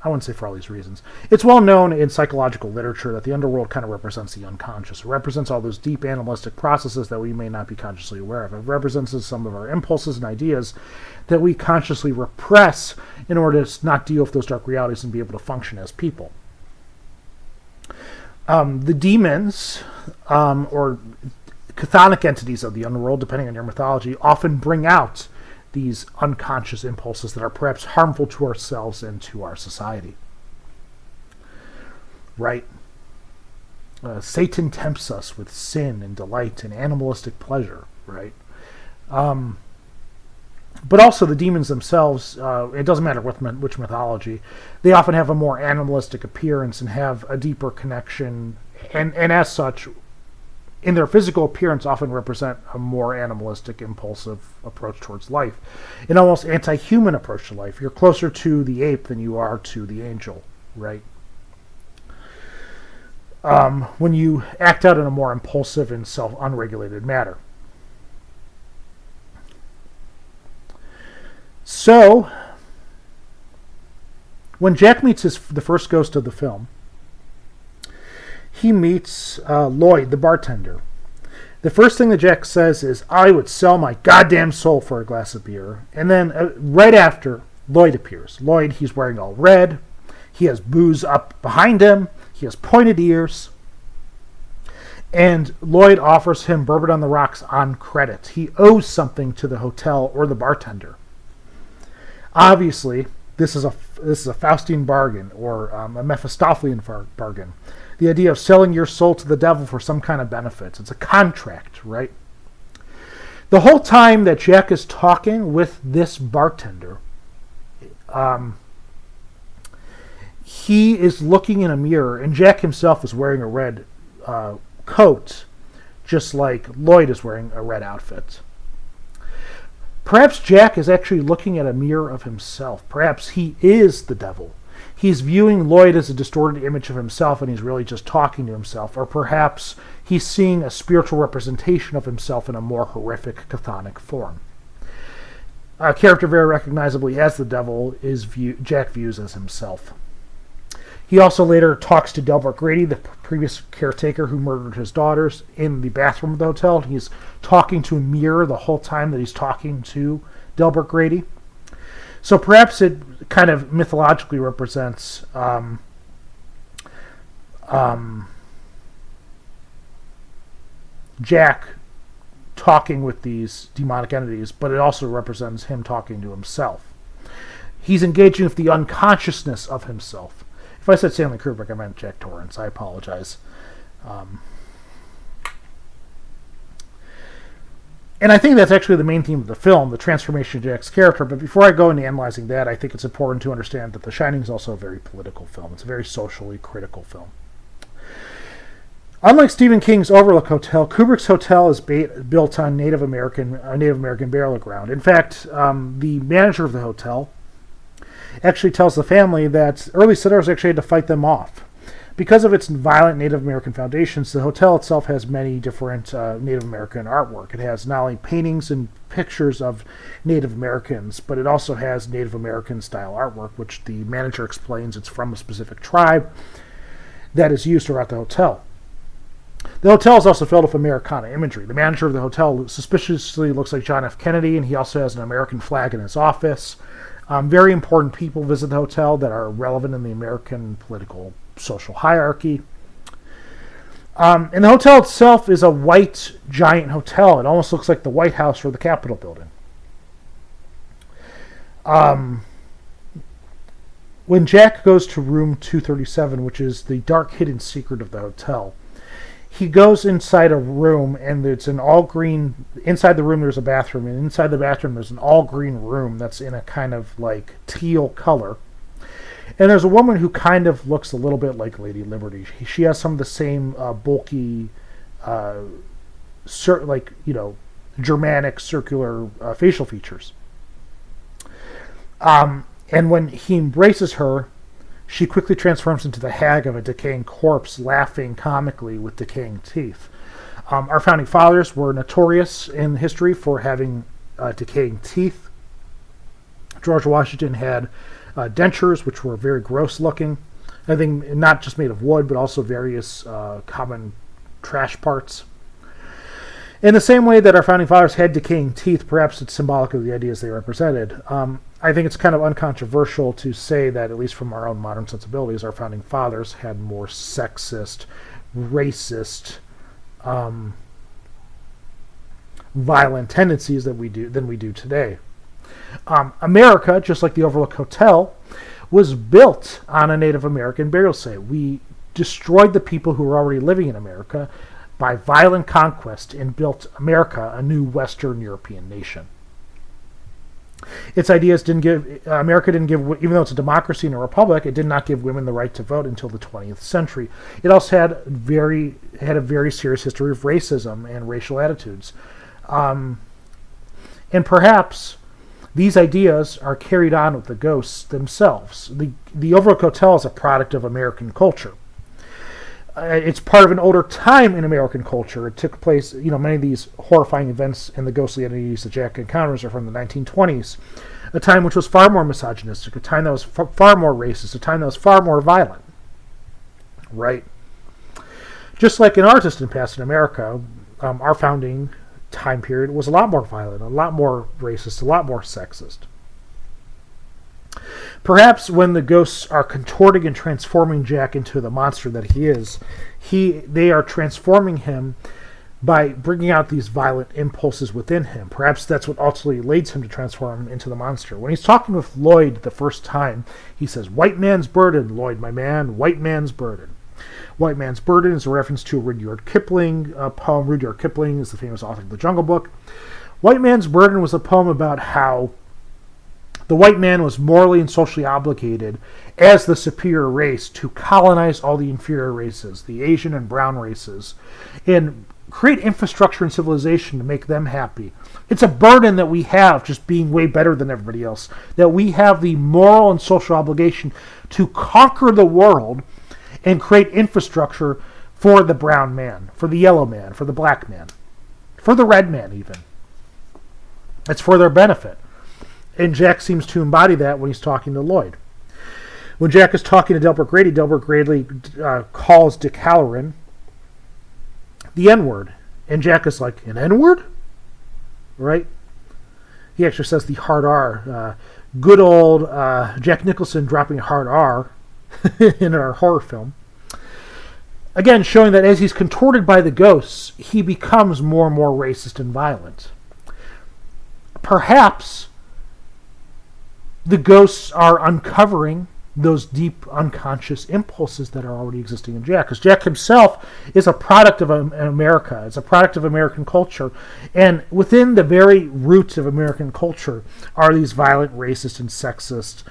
wouldn't say for all these reasons. It's well known in psychological literature that the underworld kind of represents the unconscious. It represents all those deep animalistic processes that we may not be consciously aware of. It represents some of our impulses and ideas that we consciously repress in order to not deal with those dark realities and be able to function as people. The demons, or chthonic entities of the underworld, depending on your mythology, often bring out these unconscious impulses that are perhaps harmful to ourselves and to our society. Right? Satan tempts us with sin and delight and animalistic pleasure, right? But also the demons themselves, it doesn't matter which mythology, they often have a more animalistic appearance and have a deeper connection, and as such, in their physical appearance often represent a more animalistic, impulsive approach towards life. An almost anti-human approach to life. You're closer to the ape than you are to the angel, right? When you act out in a more impulsive and self-unregulated manner. So, when Jack meets the first ghost of the film, he meets Lloyd, the bartender. The first thing that Jack says is, "I would sell my goddamn soul for a glass of beer." And then right after, Lloyd appears. Lloyd, he's wearing all red. He has booze up behind him. He has pointed ears. And Lloyd offers him bourbon on the rocks on credit. He owes something to the hotel or the bartender. Obviously, this is a Faustian bargain, or a Mephistophelian bargain. The idea of selling your soul to the devil for some kind of benefits. It's a contract, right? The whole time that Jack is talking with this bartender, he is looking in a mirror, and Jack himself is wearing a red coat, just like Lloyd is wearing a red outfit. Perhaps Jack is actually looking at a mirror of himself. Perhaps he is the devil. He's viewing Lloyd as a distorted image of himself, and he's really just talking to himself. Or perhaps he's seeing a spiritual representation of himself in a more horrific, chthonic form. A character very recognizably as the devil is Jack views as himself. He also later talks to Delbert Grady, the previous caretaker who murdered his daughters, in the bathroom of the hotel. He's talking to a mirror the whole time that he's talking to Delbert Grady. So perhaps it kind of mythologically represents Jack talking with these demonic entities, but it also represents him talking to himself. He's engaging with the unconsciousness of himself. If I said Stanley Kubrick, I meant Jack Torrance. I apologize. And I think that's actually the main theme of the film, the transformation of Jack's character. But before I go into analyzing that, I think it's important to understand that The Shining is also a very political film. It's a very socially critical film. Unlike Stephen King's Overlook Hotel, Kubrick's hotel is built on Native American burial ground. In fact, the manager of the hotel actually tells the family that early settlers actually had to fight them off. Because of its violent Native American foundations, the hotel itself has many different Native American artwork. It has not only paintings and pictures of Native Americans, but it also has Native American style artwork, which the manager explains it's from a specific tribe that is used throughout the hotel. The hotel is also filled with Americana imagery. The manager of the hotel suspiciously looks like John F. Kennedy, and he also has an American flag in his office. Very important people visit the hotel that are relevant in the American political social hierarchy. And the hotel itself is a white giant hotel. It almost looks like the White House or the Capitol building. When Jack goes to room 237, which is the dark hidden secret of the hotel, he goes inside a room, and it's an all-green... Inside the room, there's a bathroom, and inside the bathroom, there's an all-green room that's in a kind of, like, teal color. And there's a woman who kind of looks a little bit like Lady Liberty. She has some of the same bulky, Germanic, circular facial features. And when he embraces her, she quickly transforms into the hag of a decaying corpse, laughing comically with decaying teeth. Our founding fathers were notorious in history for having decaying teeth. George Washington had dentures, which were very gross looking. I think not just made of wood, but also various common trash parts. In the same way that our founding fathers had decaying teeth, perhaps it's symbolic of the ideas they represented. I think it's kind of uncontroversial to say that, at least from our own modern sensibilities, our founding fathers had more sexist, racist, violent tendencies than we do today. America, just like the Overlook Hotel, was built on a Native American burial site. We destroyed the people who were already living in America by violent conquest and built America, a new Western European nation. Its ideas America didn't give, even though it's a democracy and a republic, it did not give women the right to vote until the 20th century. It also had a very serious history of racism and racial attitudes. And perhaps these ideas are carried on with the ghosts themselves. The Overlook Hotel is a product of American culture. It's part of an older time in American culture. It took place, many of these horrifying events and the ghostly entities that Jack encounters are from the 1920s, a time which was far more misogynistic, a time that was far more racist, a time that was far more violent. Right? Just like an artist in past in America, our founding time period was a lot more violent, a lot more racist, a lot more sexist. Perhaps when the ghosts are contorting and transforming Jack into the monster that he is, they are transforming him by bringing out these violent impulses within him. Perhaps that's what ultimately leads him to transform him into the monster. When he's talking with Lloyd the first time, he says, "White man's burden, Lloyd, my man, white man's burden." White Man's Burden is a reference to a Rudyard Kipling poem. Rudyard Kipling is the famous author of The Jungle Book. White Man's Burden was a poem about how the white man was morally and socially obligated as the superior race to colonize all the inferior races, the Asian and brown races, and create infrastructure and civilization to make them happy. It's a burden that we have, just being way better than everybody else, that we have the moral and social obligation to conquer the world and create infrastructure for the brown man, for the yellow man, for the black man, for the red man even. It's for their benefit. And Jack seems to embody that when he's talking to Lloyd. When Jack is talking to Delbert Grady calls Dick Halloran the N-word. And Jack is like, an N-word? Right? He actually says the hard R. Good old Jack Nicholson dropping a hard R in our horror film. Again, showing that as he's contorted by the ghosts, he becomes more and more racist and violent. Perhaps the ghosts are uncovering those deep unconscious impulses that are already existing in Jack. Because Jack himself is a product of America. It's a product of American culture. And within the very roots of American culture are these violent, racist, and sexist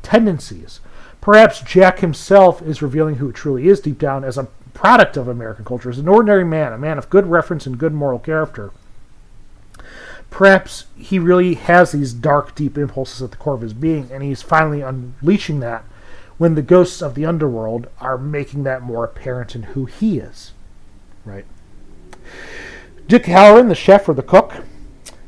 tendencies. Perhaps Jack himself is revealing who he truly is deep down as a product of American culture, as an ordinary man, a man of good reference and good moral character. Perhaps he really has these dark, deep impulses at the core of his being, and he's finally unleashing that when the ghosts of the underworld are making that more apparent in who he is. Right? Dick Halloran, the chef or the cook,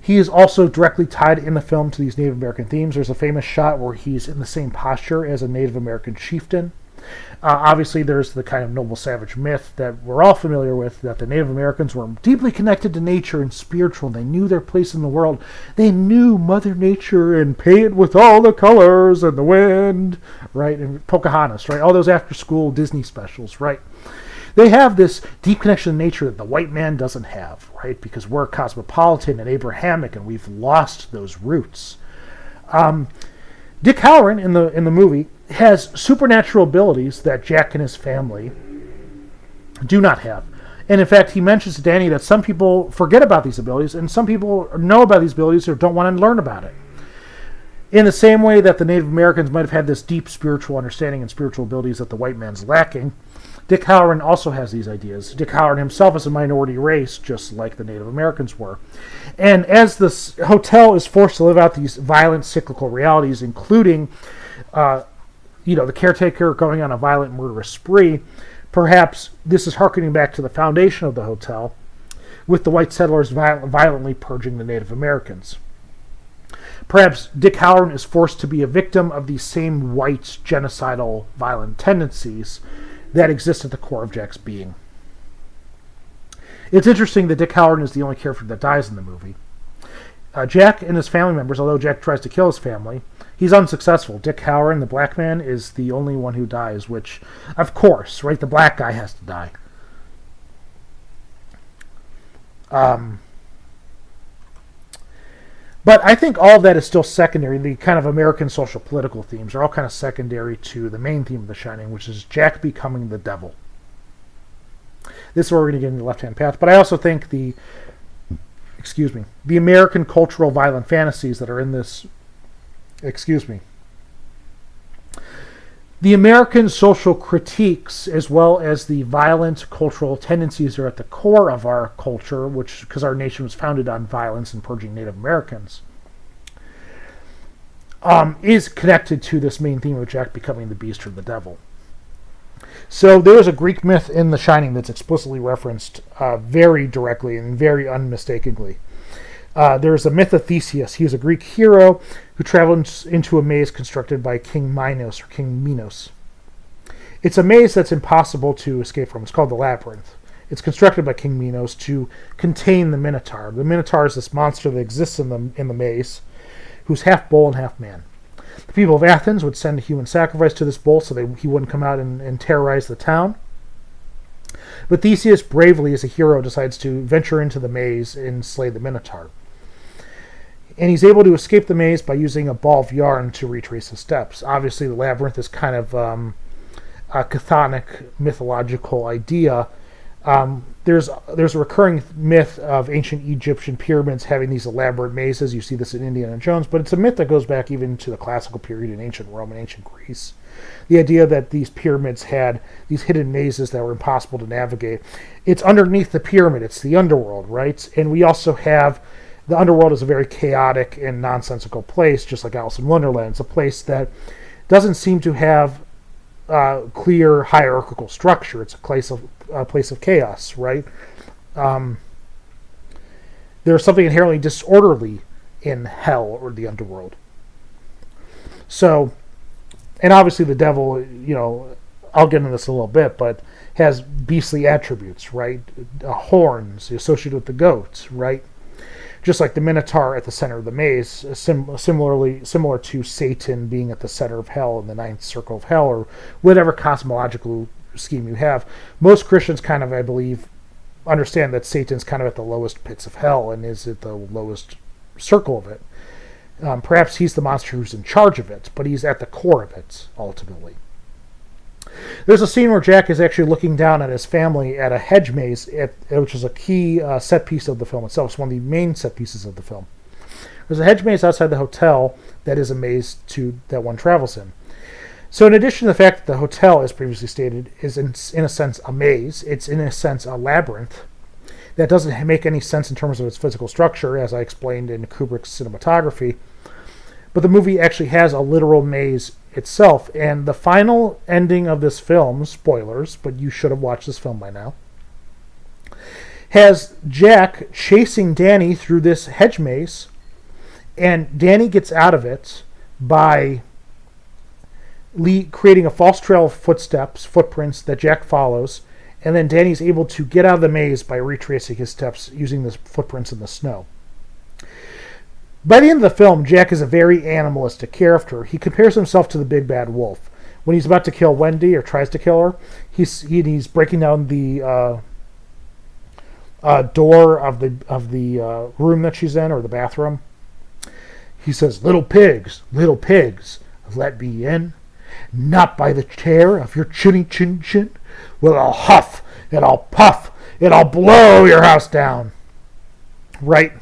he is also directly tied in the film to these Native American themes. There's a famous shot where he's in the same posture as a Native American chieftain. Obviously, there's the kind of noble savage myth that we're all familiar with, that the Native Americans were deeply connected to nature and spiritual. They knew their place in the world. They knew Mother Nature and pay it with all the colors and the wind, right? And Pocahontas, right? All those after-school Disney specials, right? They have this deep connection to nature that the white man doesn't have, right? Because we're cosmopolitan and Abrahamic, and we've lost those roots. Dick Halloran in the movie has supernatural abilities that Jack and his family do not have. And in fact, he mentions to Danny that some people forget about these abilities, and some people know about these abilities or don't want to learn about it. In the same way that the Native Americans might have had this deep spiritual understanding and spiritual abilities that the white man's lacking, Dick Halloran also has these ideas. Dick Halloran himself is a minority race, just like the Native Americans were. And as this hotel is forced to live out these violent cyclical realities, including the caretaker going on a violent murderous spree, perhaps this is hearkening back to the foundation of the hotel, with the white settlers violently purging the Native Americans. Perhaps Dick Halloran is forced to be a victim of these same white genocidal violent tendencies that exist at the core of Jack's being. It's interesting that Dick Halloran is the only character that dies in the movie. Jack and his family members, although Jack tries to kill his family, he's unsuccessful. Dick Halloran, the black man, is the only one who dies, which, of course, right, the black guy has to die. But I think all of that is still secondary. The kind of American social political themes are all kind of secondary to the main theme of The Shining, which is Jack becoming the devil. This is where we're going to get into the left-hand path. But I also think the American cultural violent fantasies that are in this, the American social critiques, as well as the violent cultural tendencies, are at the core of our culture, which, because our nation was founded on violence and purging Native Americans, is connected to this main theme of Jack becoming the beast or the devil. So there is a Greek myth in The Shining that's explicitly referenced very directly and very unmistakably. There's a myth of Theseus. He was a Greek hero who traveled into a maze constructed by King Minos, or King Minos. It's a maze that's impossible to escape from. It's called the Labyrinth. It's constructed by King Minos to contain the Minotaur. The Minotaur is this monster that exists in the maze, who's half bull and half man. The people of Athens would send a human sacrifice to this bull so he wouldn't come out and terrorize the town. But Theseus, bravely as a hero, decides to venture into the maze and slay the Minotaur. And he's able to escape the maze by using a ball of yarn to retrace his steps. Obviously, the labyrinth is kind of a chthonic mythological idea. There's a recurring myth of ancient Egyptian pyramids having these elaborate mazes. You see this in Indiana Jones, but it's a myth that goes back even to the classical period in ancient Rome and ancient Greece. The idea that these pyramids had these hidden mazes that were impossible to navigate. It's underneath the pyramid. It's the underworld, right? And we also have the underworld is a very chaotic and nonsensical place, just like Alice in Wonderland. It's a place that doesn't seem to have clear hierarchical structure. It's a place of chaos, right? There's something inherently disorderly in hell or the underworld. So, and obviously the devil, I'll get into this in a little bit, but has beastly attributes, right? Horns associated with the goats, right? Just like the Minotaur at the center of the maze, similar to Satan being at the center of hell in the ninth circle of hell, or whatever cosmological scheme you have. Most Christians kind of, I believe, understand that Satan's kind of at the lowest pits of hell and is at the lowest circle of it. Perhaps he's the monster who's in charge of it, but he's at the core of it, ultimately. There's a scene where Jack is actually looking down at his family at a hedge maze, which is a key set piece of the film itself. It's one of the main set pieces of the film. There's a hedge maze outside the hotel that is a maze that one travels in. So in addition to the fact that the hotel, as previously stated, is in a sense a maze, it's in a sense a labyrinth that doesn't make any sense in terms of its physical structure, as I explained in Kubrick's cinematography. But the movie actually has a literal maze itself, and the final ending of this film, spoilers, but you should have watched this film by now, has Jack chasing Danny through this hedge maze, and Danny gets out of it by creating a false trail of footprints that Jack follows, and then Danny's able to get out of the maze by retracing his steps using the footprints in the snow. By the end of the film, Jack is a very animalistic character. He compares himself to the big bad wolf. When he's about to kill Wendy, or tries to kill her, he's breaking down the door of the room that she's in, or the bathroom. He says, little pigs, let me in. Not by the chair of your chinny chin chin. Well, I'll huff, and I'll puff, and I'll blow your house down. Right?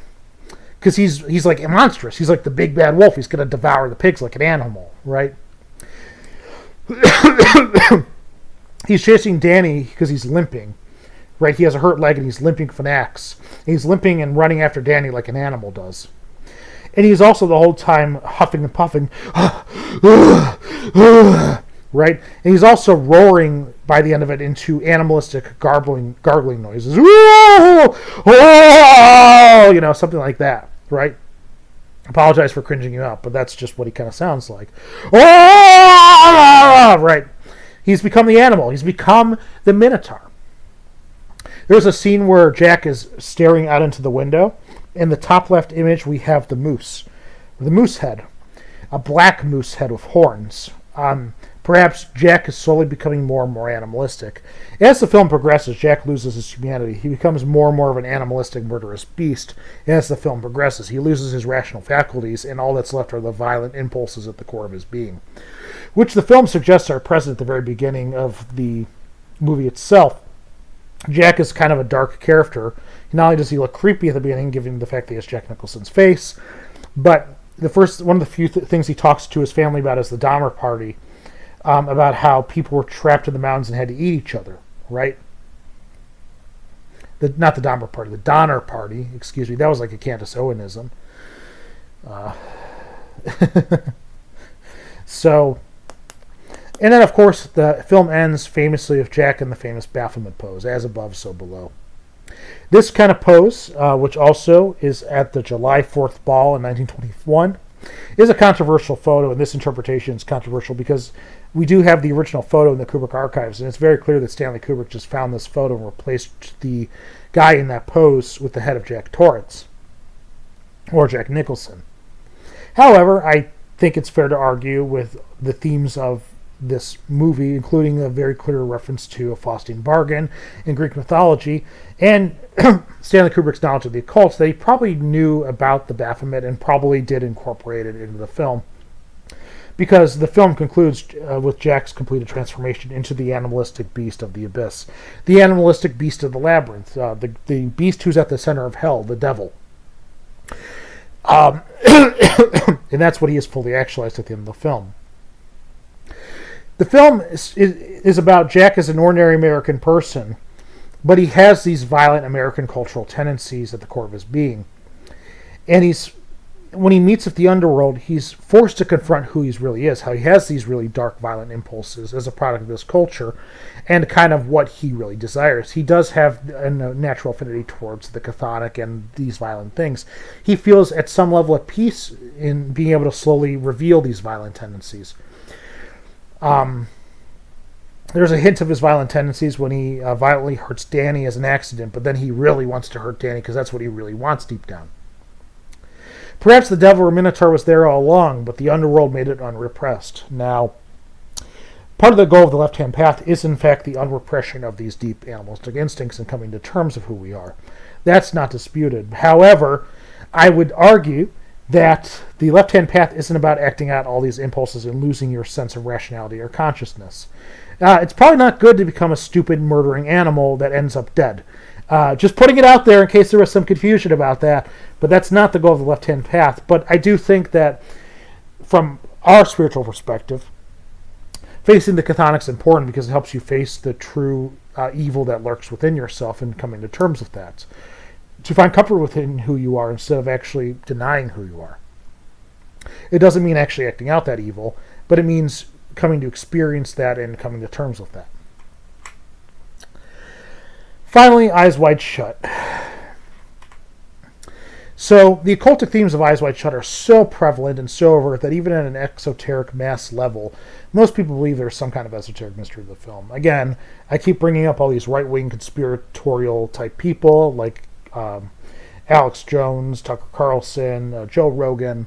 Because he's like monstrous. He's like the big bad wolf. He's going to devour the pigs like an animal, right? He's chasing Danny because he's limping, right? He has a hurt leg and he's limping with an axe. And he's limping and running after Danny like an animal does. And he's also the whole time huffing and puffing, right? And he's also roaring by the end of it into animalistic gargling noises. Something like that, right? Apologize for cringing you out, but that's just what he kind of sounds like. Right. He's become the animal. He's become the Minotaur. There's a scene where Jack is staring out into the window. In the top left image, we have the moose head, a black moose head with horns. Perhaps Jack is slowly becoming more and more animalistic. As the film progresses, Jack loses his humanity. He becomes more and more of an animalistic, murderous beast. As the film progresses, he loses his rational faculties, and all that's left are the violent impulses at the core of his being, which the film suggests are present at the very beginning of the movie itself. Jack is kind of a dark character. Not only does he look creepy at the beginning, given the fact that he has Jack Nicholson's face, but one of the few things he talks to his family about is the Dahmer Party, about how people were trapped in the mountains and had to eat each other, right? Not the Dahmer Party, the Donner Party, excuse me. That was like a Candace Owenism. So, and then, of course, the film ends famously with Jack in the famous Baphomet pose, as above, so below. This kind of pose, which also is at the July 4th ball in 1921, is a controversial photo, and this interpretation is controversial because we do have the original photo in the Kubrick archives, and it's very clear that Stanley Kubrick just found this photo and replaced the guy in that pose with the head of Jack Torrance, or Jack Nicholson. However, I think it's fair to argue with the themes of this movie, including a very clear reference to a Faustian bargain in Greek mythology, and Stanley Kubrick's knowledge of the occult, that he probably knew about the Baphomet and probably did incorporate it into the film. Because the film concludes with Jack's completed transformation into the animalistic beast of the abyss. The animalistic beast of the labyrinth. The beast who's at the center of hell, the devil. And that's what he has fully actualized at the end of the film. The film is about Jack as an ordinary American person, but he has these violent American cultural tendencies at the core of his being. And when he meets with the underworld, he's forced to confront who he really is, how he has these really dark, violent impulses as a product of this culture, and kind of what he really desires. He does have a natural affinity towards the chthonic and these violent things. He feels at some level at peace in being able to slowly reveal these violent tendencies. There's a hint of his violent tendencies when he violently hurts Danny as an accident, but then he really wants to hurt Danny because that's what he really wants deep down. Perhaps the devil or Minotaur was there all along, but the underworld made it unrepressed. Now, part of the goal of the left-hand path is, in fact, the unrepression of these deep animalistic instincts and coming to terms of who we are. That's not disputed. However, I would argue that the left-hand path isn't about acting out all these impulses and losing your sense of rationality or consciousness. It's probably not good to become a stupid, murdering animal that ends up dead. Just putting it out there in case there was some confusion about that, but that's not the goal of the left-hand path. But I do think that from our spiritual perspective, facing the chthonic is important because it helps you face the true evil that lurks within yourself and coming to terms with that. To find comfort within who you are instead of actually denying who you are. It doesn't mean actually acting out that evil, but it means coming to experience that and coming to terms with that. Finally, Eyes Wide Shut. So, the occultic themes of Eyes Wide Shut are so prevalent and so overt that even at an exoteric mass level, most people believe there's some kind of esoteric mystery to the film. Again, I keep bringing up all these right-wing conspiratorial type people like Alex Jones, Tucker Carlson, Joe Rogan.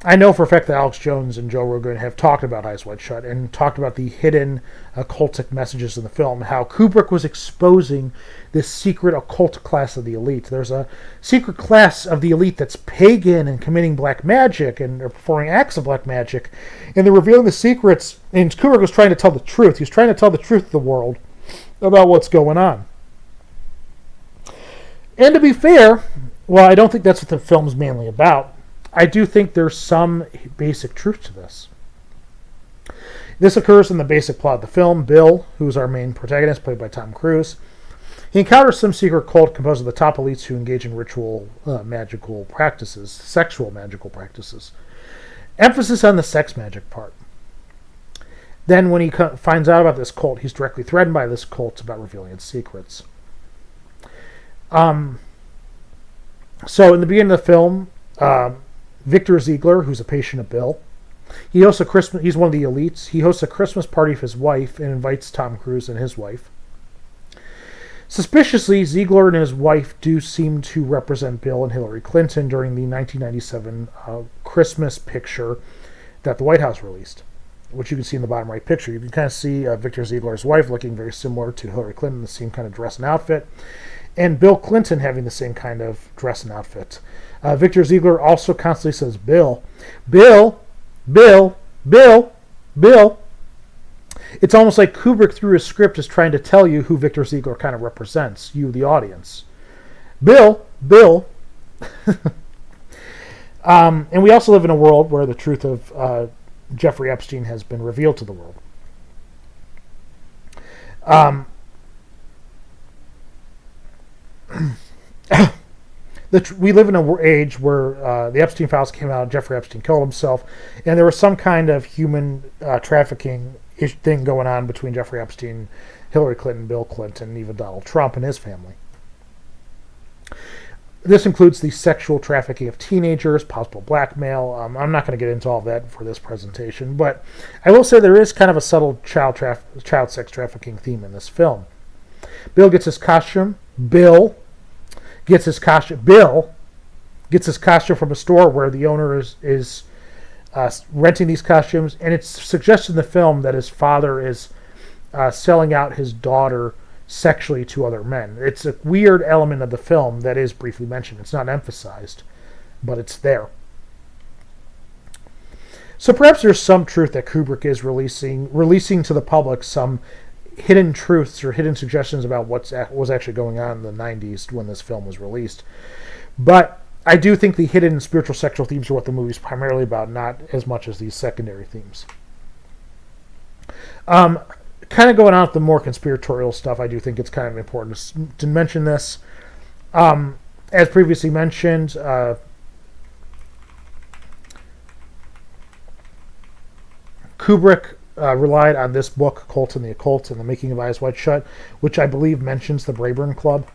I know for a fact that Alex Jones and Joe Rogan have talked about Eyes Wide Shut and talked about the hidden occultic messages in the film, how Kubrick was exposing this secret occult class of the elite. There's a secret class of the elite that's pagan and committing black magic and performing acts of black magic, and they're revealing the secrets, and Kubrick was trying to tell the truth. He was trying to tell the truth to the world about what's going on. And to be fair, well, I don't think that's what the film's mainly about. I do think there's some basic truth to this. This occurs in the basic plot of the film. Bill, who's our main protagonist, played by Tom Cruise, he encounters some secret cult composed of the top elites who engage in ritual magical practices, sexual magical practices. Emphasis on the sex magic part. Then when he finds out about this cult, he's directly threatened by this cult about revealing its secrets. So in the beginning of the film, Victor Ziegler, who's a patient of Bill, he hosts a Christmas. He's one of the elites. He hosts a Christmas party for his wife and invites Tom Cruise and his wife. Suspiciously, Ziegler and his wife do seem to represent Bill and Hillary Clinton during the 1997 Christmas picture that the White House released, which you can see in the bottom right picture. You can kind of see Victor Ziegler's wife looking very similar to Hillary Clinton, the same kind of dress and outfit, and Bill Clinton having the same kind of dress and outfit. Victor Ziegler also constantly says, Bill, Bill, Bill, Bill, Bill. It's almost like Kubrick through his script is trying to tell you who Victor Ziegler kind of represents, you, the audience. Bill, Bill. And we also live in a world where the truth of Jeffrey Epstein has been revealed to the world. We live in an age where the Epstein files came out, Jeffrey Epstein killed himself, and there was some kind of human trafficking thing going on between Jeffrey Epstein, Hillary Clinton, Bill Clinton, and even Donald Trump and his family. This includes the sexual trafficking of teenagers, possible blackmail. I'm not going to get into all of that for this presentation, but I will say there is kind of a subtle child sex trafficking theme in this film. Bill gets his costume. Bill gets his costume from a store where the owner is renting these costumes, and it's suggested in the film that his father is selling out his daughter sexually to other men. It's a weird element of the film that is briefly mentioned. It's not emphasized, but it's there. So perhaps there's some truth that Kubrick is releasing to the public some hidden truths or hidden suggestions about what was actually going on in the 90s when this film was released. But I do think the hidden spiritual sexual themes are what the movie's primarily about, not as much as these secondary themes. Kind of going on with the more conspiratorial stuff, I do think it's kind of important to mention this. As previously mentioned, Kubrick relied on this book, Occult and the Occult, and the Making of Eyes Wide Shut, which I believe mentions the Brayburn Club.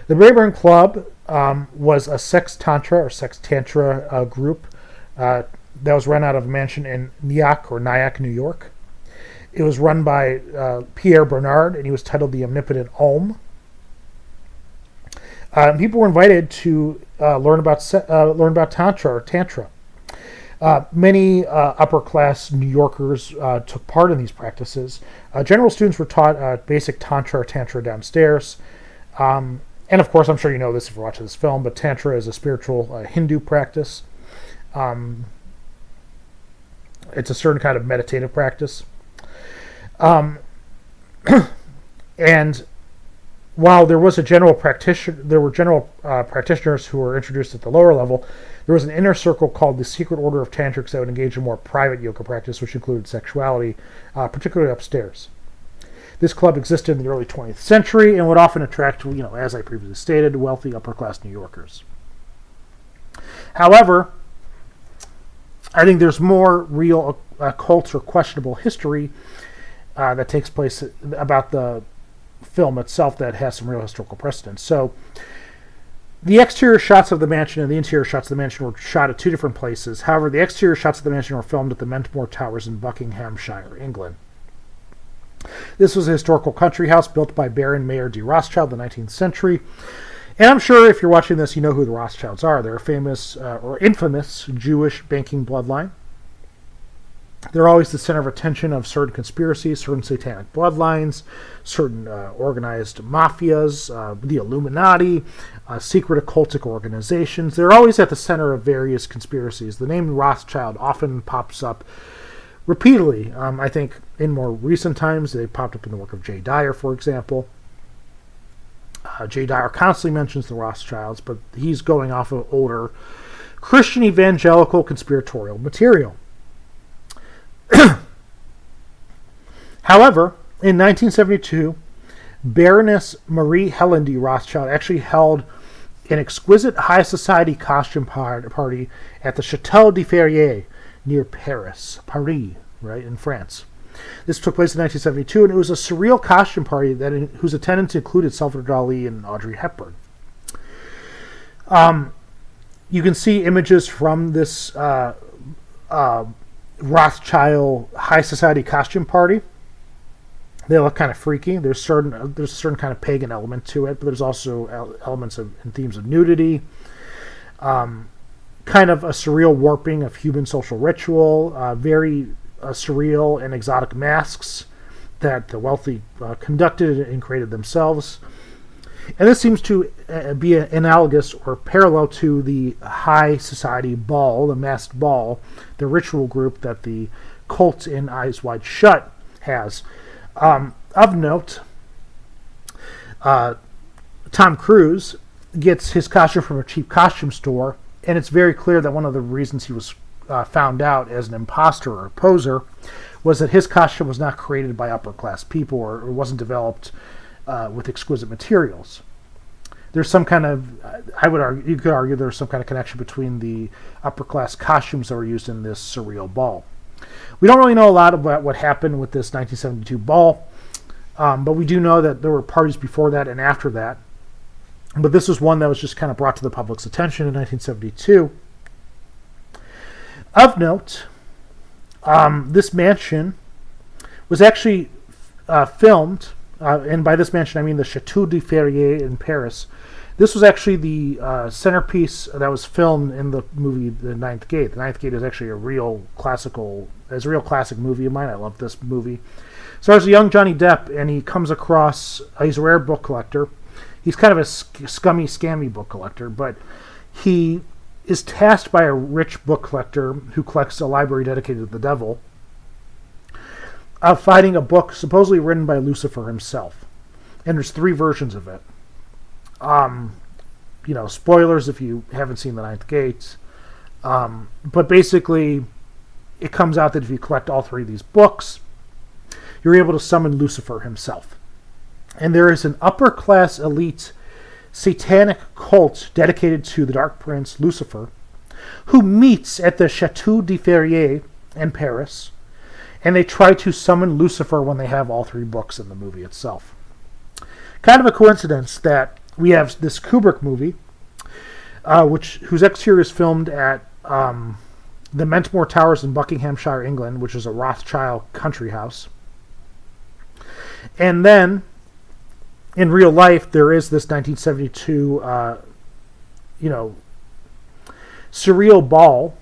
The Brayburn Club was a sex tantra group that was run out of a mansion in Nyack, New York. It was run by Pierre Bernard, and he was titled the Omnipotent Om. People were invited to learn about tantra. Many upper-class New Yorkers took part in these practices. General students were taught basic tantra downstairs. And of course, I'm sure you know this if you're watching this film, but tantra is a spiritual Hindu practice. It's a certain kind of meditative practice. And while there were general practitioners who were introduced at the lower level, there was an inner circle called the Secret Order of Tantrics that would engage in more private yoga practice, which included sexuality, particularly upstairs. This club existed in the early 20th century and would often attract, as I previously stated, wealthy upper-class New Yorkers. However, I think there's more real occult or questionable history that takes place about the film itself that has some real historical precedence. So, the exterior shots of the mansion and the interior shots of the mansion were shot at two different places. However, the exterior shots of the mansion were filmed at the Mentmore Towers in Buckinghamshire, England. This was a historical country house built by Baron Mayer de Rothschild in the 19th century. And I'm sure if you're watching this, you know who the Rothschilds are. They're a famous or infamous Jewish banking bloodline. They're always the center of attention of certain conspiracies, certain satanic bloodlines, certain organized mafias, the Illuminati, secret occultic organizations. They're always at the center of various conspiracies. The name Rothschild often pops up repeatedly. I think in more recent times, they popped up in the work of J. Dyer, for example. J. Dyer constantly mentions the Rothschilds, but he's going off of older Christian evangelical conspiratorial material. However, in 1972, Baroness Marie Helen de Rothschild actually held an exquisite high society costume party at the Château de Ferrières near Paris, right, in France. This took place in 1972, and it was a surreal costume party whose attendants included Salvador Dali and Audrey Hepburn. You can see images from this Rothschild high society costume party. They look kind of freaky. There's a certain kind of pagan element to it, but there's also elements and themes of nudity. Kind of a surreal warping of human social ritual, very surreal and exotic masks that the wealthy conducted and created themselves. And this seems to be analogous or parallel to the high society ball, the masked ball, the ritual group that the cult in Eyes Wide Shut has. Of note, Tom Cruise gets his costume from a cheap costume store, and it's very clear that one of the reasons he was found out as an imposter or a poser was that his costume was not created by upper class people or wasn't developed with exquisite materials. There's some kind of, you could argue there's some kind of connection between the upper class costumes that were used in this surreal ball. We don't really know a lot about what happened with this 1972 ball, but we do know that there were parties before that and after that. But this was one that was just kind of brought to the public's attention in 1972. Of note, this mansion was actually filmed and by this mansion I mean the Chateau de Ferrier in Paris. This was actually the centerpiece that was filmed in the movie The Ninth Gate. The Ninth Gate is actually a real classic movie of mine. I love this movie. So there's a young Johnny Depp, and he comes across, he's a rare book collector. He's kind of a scummy, scammy book collector, but he is tasked by a rich book collector who collects a library dedicated to the devil of finding a book supposedly written by Lucifer himself. And there's 3 versions of it. Spoilers if you haven't seen The Ninth Gate. But basically, it comes out that if you collect all 3 of these books, you're able to summon Lucifer himself. And there is an upper-class elite satanic cult dedicated to the Dark Prince, Lucifer, who meets at the Chateau de Ferrier in Paris, and they try to summon Lucifer when they have all 3 books in the movie itself. Kind of a coincidence that we have this Kubrick movie, whose exterior is filmed at the Mentmore Towers in Buckinghamshire, England, which is a Rothschild country house. And then, in real life, there is this 1972, surreal ball,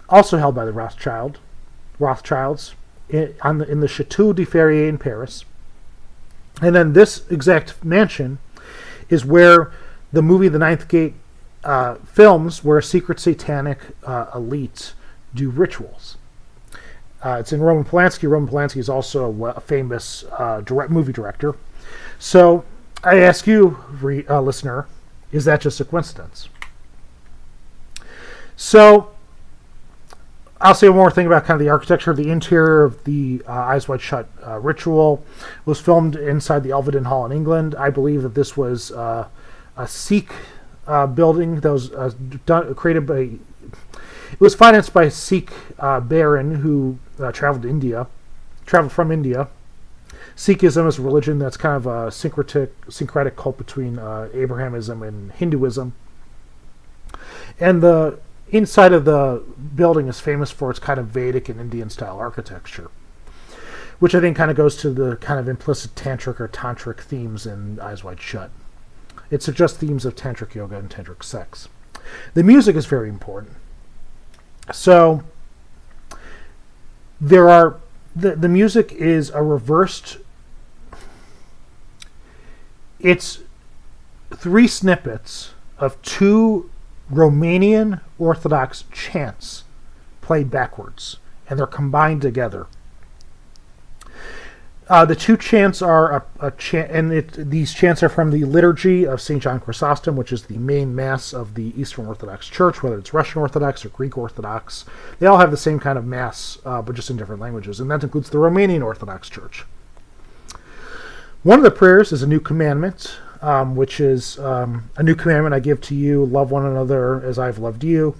also held by the Rothschilds, in the Chateau de Ferrier in Paris. And then this exact mansion is where the movie The Ninth Gate films, where a secret satanic elite do rituals. It's in Roman Polanski. Roman Polanski is also a famous movie director. So I ask you, listener, is that just a coincidence? So I'll say one more thing about kind of the architecture. The interior of the Eyes Wide Shut ritual was filmed inside the Elvedon Hall in England. I believe that this was a Sikh building that was created by... It was financed by a Sikh baron who traveled from India. Sikhism is a religion that's kind of a syncretic cult between Abrahamism and Hinduism. And the inside of the building is famous for its kind of Vedic and Indian-style architecture, which I think kind of goes to the kind of implicit tantric or tantric themes in Eyes Wide Shut. It suggests themes of tantric yoga and tantric sex. The music is very important. So there are the music is a reversed. It's 3 snippets of 2 Romanian Orthodox chants played backwards, and they're combined together. The 2 chants are a chant, and these chants are from the liturgy of St. John Chrysostom, which is the main mass of the Eastern Orthodox Church, whether it's Russian Orthodox or Greek Orthodox. They all have the same kind of mass, but just in different languages, and that includes the Romanian Orthodox Church. One of the prayers is a new commandment, which is a new commandment I give to you, love one another as I've loved you.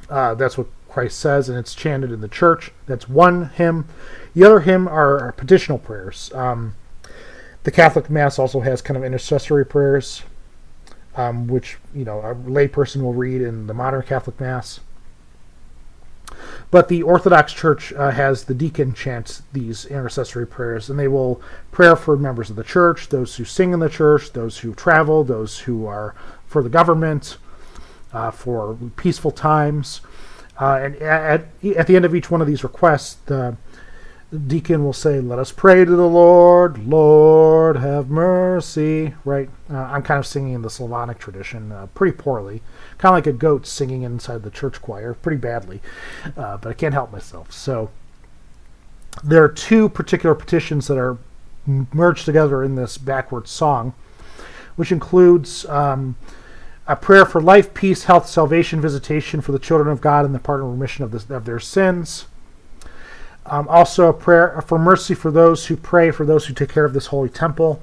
That's what Christ says, and it's chanted in the church. That's one hymn. The other hymn are petitional prayers. The Catholic Mass also has kind of intercessory prayers, which a layperson will read in the modern Catholic Mass. But the Orthodox Church has the deacon chant these intercessory prayers, and they will pray for members of the church, those who sing in the church, those who travel, those who are for the government, for peaceful times. And at the end of each one of these requests, the deacon will say, "Let us pray to the Lord. Lord, have mercy." Right? I'm kind of singing in the Slavonic tradition pretty poorly. Kind of like a goat singing inside the church choir, pretty badly. But I can't help myself. So there are 2 particular petitions that are merged together in this backwards song, which includes a prayer for life, peace, health, salvation, visitation for the children of God and the pardon and remission of their sins. Also a prayer for mercy for those who pray, for those who take care of this holy temple.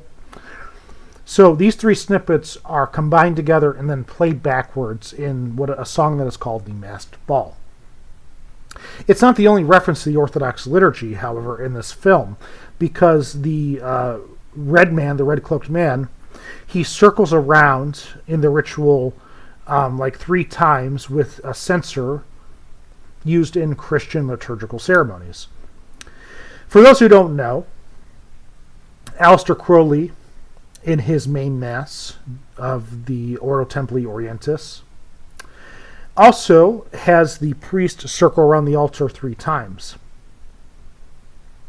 So these 3 snippets are combined together and then played backwards in a song that is called the Masked Ball. It's not the only reference to the Orthodox liturgy, however, in this film, because the red-cloaked man, he circles around in the ritual like 3 times with a censer used in Christian liturgical ceremonies. For those who don't know, Aleister Crowley, in his main mass of the Ordo Templi Orientis, also has the priest circle around the altar 3 times,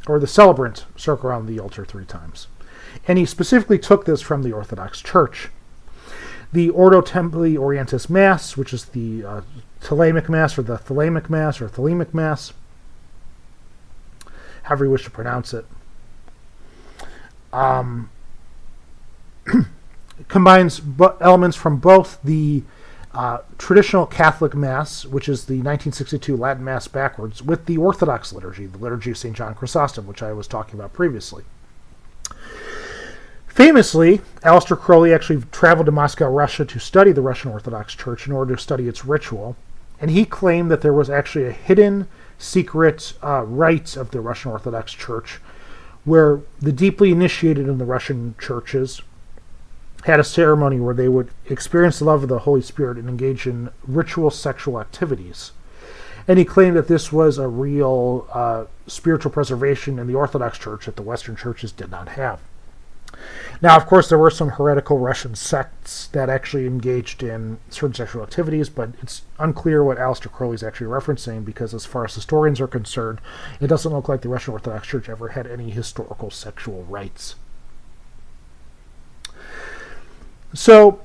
or the celebrant circle around the altar 3 times. And he specifically took this from the Orthodox Church. The Ordo Templi Orientis Mass, which is the Thelemic Mass, or the Thelemic Mass, or Thelemic Mass, however you wish to pronounce it, combines elements from both the traditional Catholic Mass, which is the 1962 Latin Mass backwards, with the Orthodox liturgy, the Liturgy of St. John Chrysostom, which I was talking about previously. Famously, Aleister Crowley actually traveled to Moscow, Russia, to study the Russian Orthodox Church in order to study its ritual, and he claimed that there was actually a hidden, secret rite of the Russian Orthodox Church where the deeply initiated in the Russian churches had a ceremony where they would experience the love of the Holy Spirit and engage in ritual sexual activities. And he claimed that this was a real spiritual preservation in the Orthodox Church that the Western churches did not have. Now, of course, there were some heretical Russian sects that actually engaged in certain sexual activities, but it's unclear what Aleister Crowley is actually referencing, because as far as historians are concerned, it doesn't look like the Russian Orthodox Church ever had any historical sexual rites. So,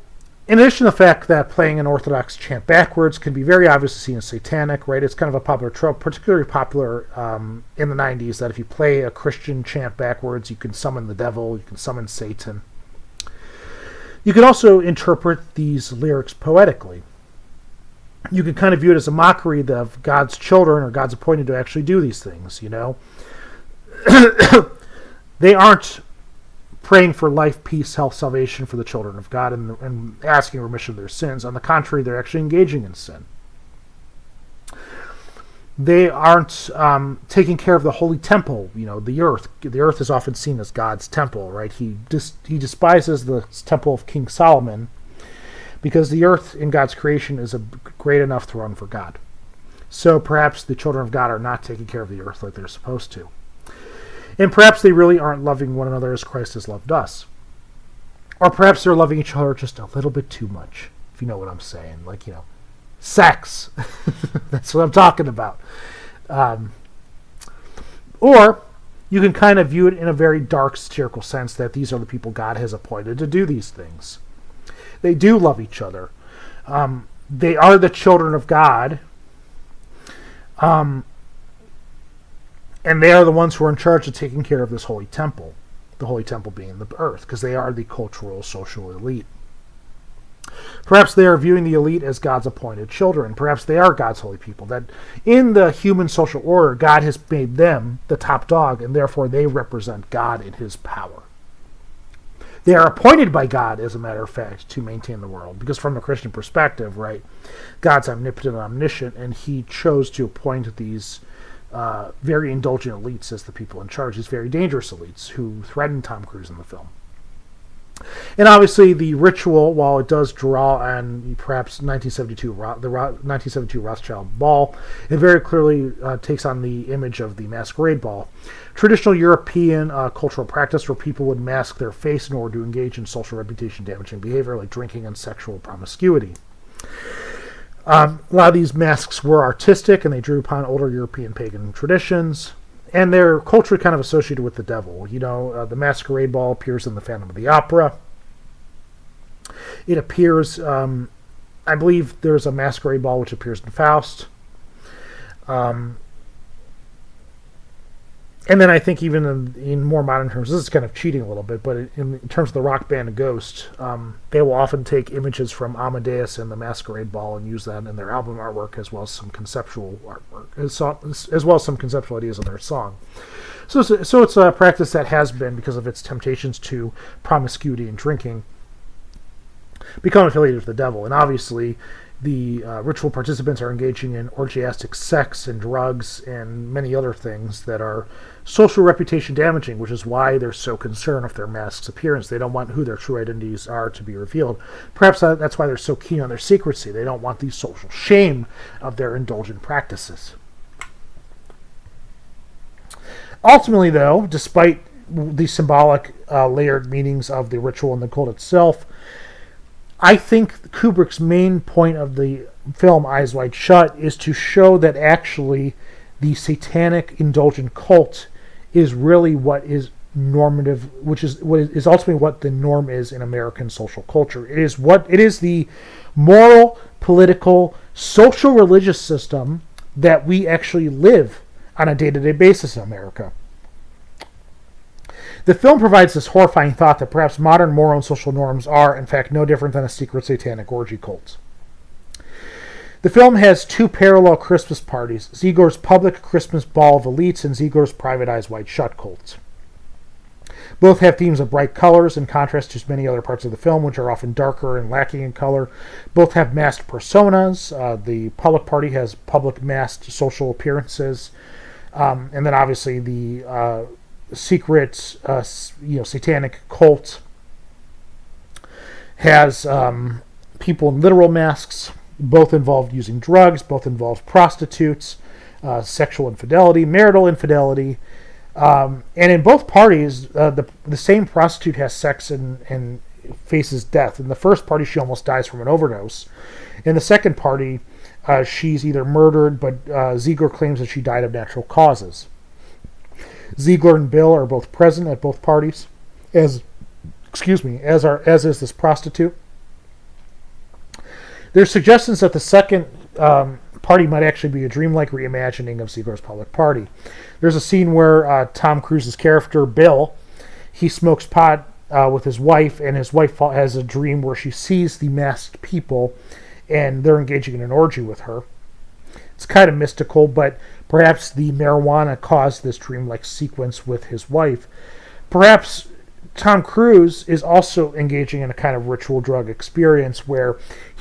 in addition to the fact that playing an Orthodox chant backwards can be very obviously seen as satanic, right? It's kind of a popular trope, particularly popular in the 90s, that if you play a Christian chant backwards, you can summon the devil, you can summon Satan. You can also interpret these lyrics poetically. You can kind of view it as a mockery of God's children, or God's appointed to actually do these things, you know? They aren't praying for life, peace, health, salvation for the children of God and asking remission of their sins. On the contrary, they're actually engaging in sin. They aren't taking care of the holy temple, you know, the earth. The earth is often seen as God's temple, right? He despises the temple of King Solomon because the earth in God's creation is a great enough throne for God. So perhaps the children of God are not taking care of the earth like they're supposed to. And perhaps they really aren't loving one another as Christ has loved us. Or perhaps they're loving each other just a little bit too much, if you know what I'm saying. Like, you know, sex. That's what I'm talking about. Or you can kind of view it in a very dark, satirical sense that these are the people God has appointed to do these things. They do love each other. They are the children of God. And they are the ones who are in charge of taking care of this holy temple. The holy temple being the earth, because they are the cultural, social elite. Perhaps they are viewing the elite as God's appointed children. Perhaps they are God's holy people. That in the human social order, God has made them the top dog, and therefore they represent God in his power. They are appointed by God, as a matter of fact, to maintain the world. Because from a Christian perspective, right, God's omnipotent and omniscient, and he chose to appoint these very indulgent elites as the people in charge, these very dangerous elites who threaten Tom Cruise in the film. And obviously the ritual, while it does draw on perhaps the 1972 Rothschild ball, it very clearly takes on the image of the masquerade ball. Traditional European cultural practice where people would mask their face in order to engage in social reputation damaging behavior like drinking and sexual promiscuity. A lot of these masks were artistic, and they drew upon older European pagan traditions, and they're culturally kind of associated with the devil. You know, the masquerade ball appears in the Phantom of the Opera. It appears, I believe there's a masquerade ball which appears in Faust. And then I think even in more modern terms, this is kind of cheating a little bit, but in terms of the rock band Ghost, they will often take images from Amadeus and the Masquerade Ball and use that in their album artwork, as well as some conceptual artwork, as well as some conceptual ideas of their song. So it's a practice that has been, because of its temptations to promiscuity and drinking, become affiliated with the devil. And obviously, the ritual participants are engaging in orgiastic sex and drugs and many other things that are social reputation damaging, which is why they're so concerned with their mask's appearance. They don't want who their true identities are to be revealed. Perhaps that's why they're so keen on their secrecy. They don't want the social shame of their indulgent practices. Ultimately, though, despite the symbolic layered meanings of the ritual and the cult itself. I think Kubrick's main point of the film Eyes Wide Shut is to show that actually the satanic indulgent cult is really what is normative, which is what is ultimately what the norm is in American social culture. It is the moral, political, social, religious system that we actually live on a day-to-day basis in America. The film provides this horrifying thought that perhaps modern moral and social norms are, in fact, no different than a secret satanic orgy cult. The film has two parallel Christmas parties, Ziegler's public Christmas ball of elites and Ziegler's private Eyes Wide Shut cult. Both have themes of bright colors in contrast to many other parts of the film, which are often darker and lacking in color. Both have masked personas. The public party has public masked social appearances. And then obviously the secret, satanic cult has people in literal masks. Both involved using drugs. Both involved prostitutes, sexual infidelity, marital infidelity. And in both parties, the same prostitute has sex and faces death. In the first party, she almost dies from an overdose. In the second party, she's either murdered, but Ziegler claims that she died of natural causes. Ziegler and Bill are both present at both parties, as is this prostitute. There's suggestions that the second party might actually be a dreamlike reimagining of Ziegler's public party. There's a scene where Tom Cruise's character, Bill, he smokes pot with his wife, and his wife has a dream where she sees the masked people, and they're engaging in an orgy with her. It's kind of mystical, but perhaps the marijuana caused this dreamlike sequence with his wife. Perhaps Tom Cruise is also engaging in a kind of ritual drug experience where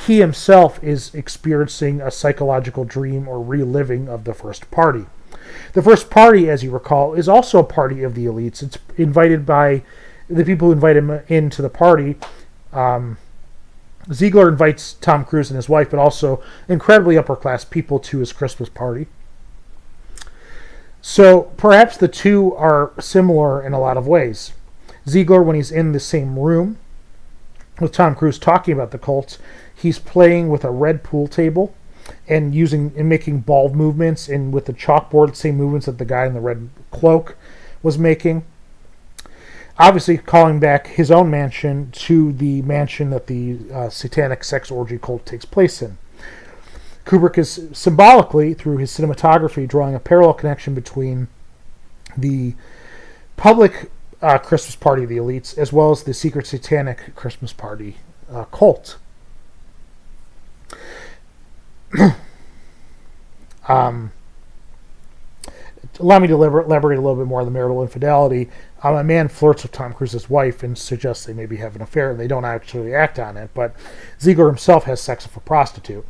he himself is experiencing a psychological dream or reliving of the first party. The first party, as you recall, is also a party of the elites. It's invited by the people who invite him into the party. Ziegler invites Tom Cruise and his wife, but also incredibly upper-class people to his Christmas party. So perhaps the two are similar in a lot of ways. Ziegler, when he's in the same room with Tom Cruise talking about the cult, he's playing with a red pool table and making ball movements, and with the chalkboard, same movements that the guy in the red cloak was making. Obviously calling back his own mansion to the mansion that the satanic sex orgy cult takes place in. Kubrick is symbolically, through his cinematography, drawing a parallel connection between the public Christmas party of the elites as well as the secret satanic Christmas party cult. Allow me to elaborate a little bit more on the marital infidelity. A man flirts with Tom Cruise's wife and suggests they maybe have an affair, and they don't actually act on it, but Ziegler himself has sex with a prostitute.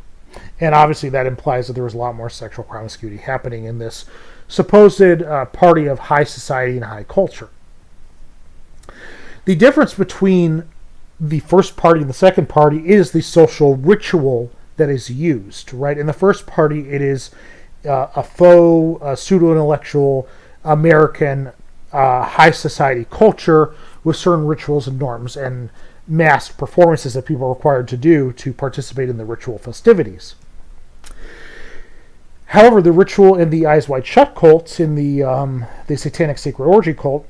And obviously that implies that there was a lot more sexual promiscuity happening in this supposed party of high society and high culture. The difference between the first party and the second party is the social ritual that is used, right? In the first party, it is a faux, pseudo-intellectual American high society culture with certain rituals and norms and masked performances that people are required to do to participate in the ritual festivities. However, the ritual in the Eyes Wide Shut cults, in the satanic sacred orgy cult,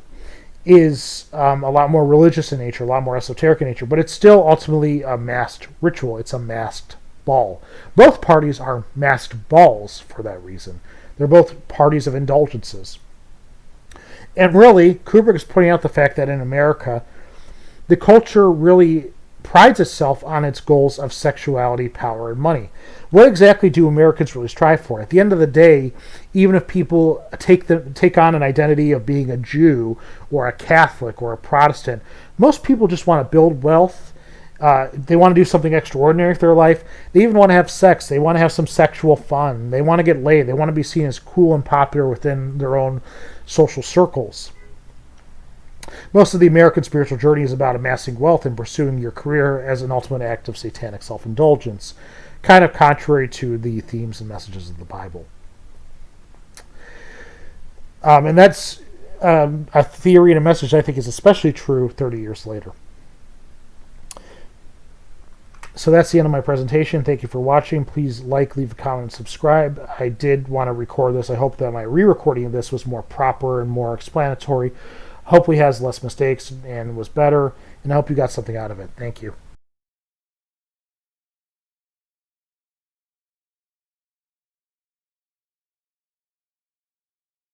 is a lot more religious in nature, a lot more esoteric in nature, but it's still ultimately a masked ritual. It's a masked ball. Both parties are masked balls for that reason. They're both parties of indulgences. And really, Kubrick is pointing out the fact that in America, the culture really prides itself on its goals of sexuality, power, and money. What exactly do Americans really strive for? At the end of the day, even if people take on an identity of being a Jew or a Catholic or a Protestant, most people just want to build wealth. They want to do something extraordinary with their life. They even want to have sex. They want to have some sexual fun. They want to get laid. They want to be seen as cool and popular within their own social circles. Most of the American spiritual journey is about amassing wealth and pursuing your career as an ultimate act of satanic self-indulgence, kind of contrary to the themes and messages of the Bible. And that's a theory and a message I think is especially true 30 years later. So that's the end of my presentation. Thank you for watching. Please like, leave a comment, and subscribe. I did want to record this. I hope that my re-recording of this was more proper and more explanatory. Hopefully has less mistakes and was better. And I hope you got something out of it. Thank you.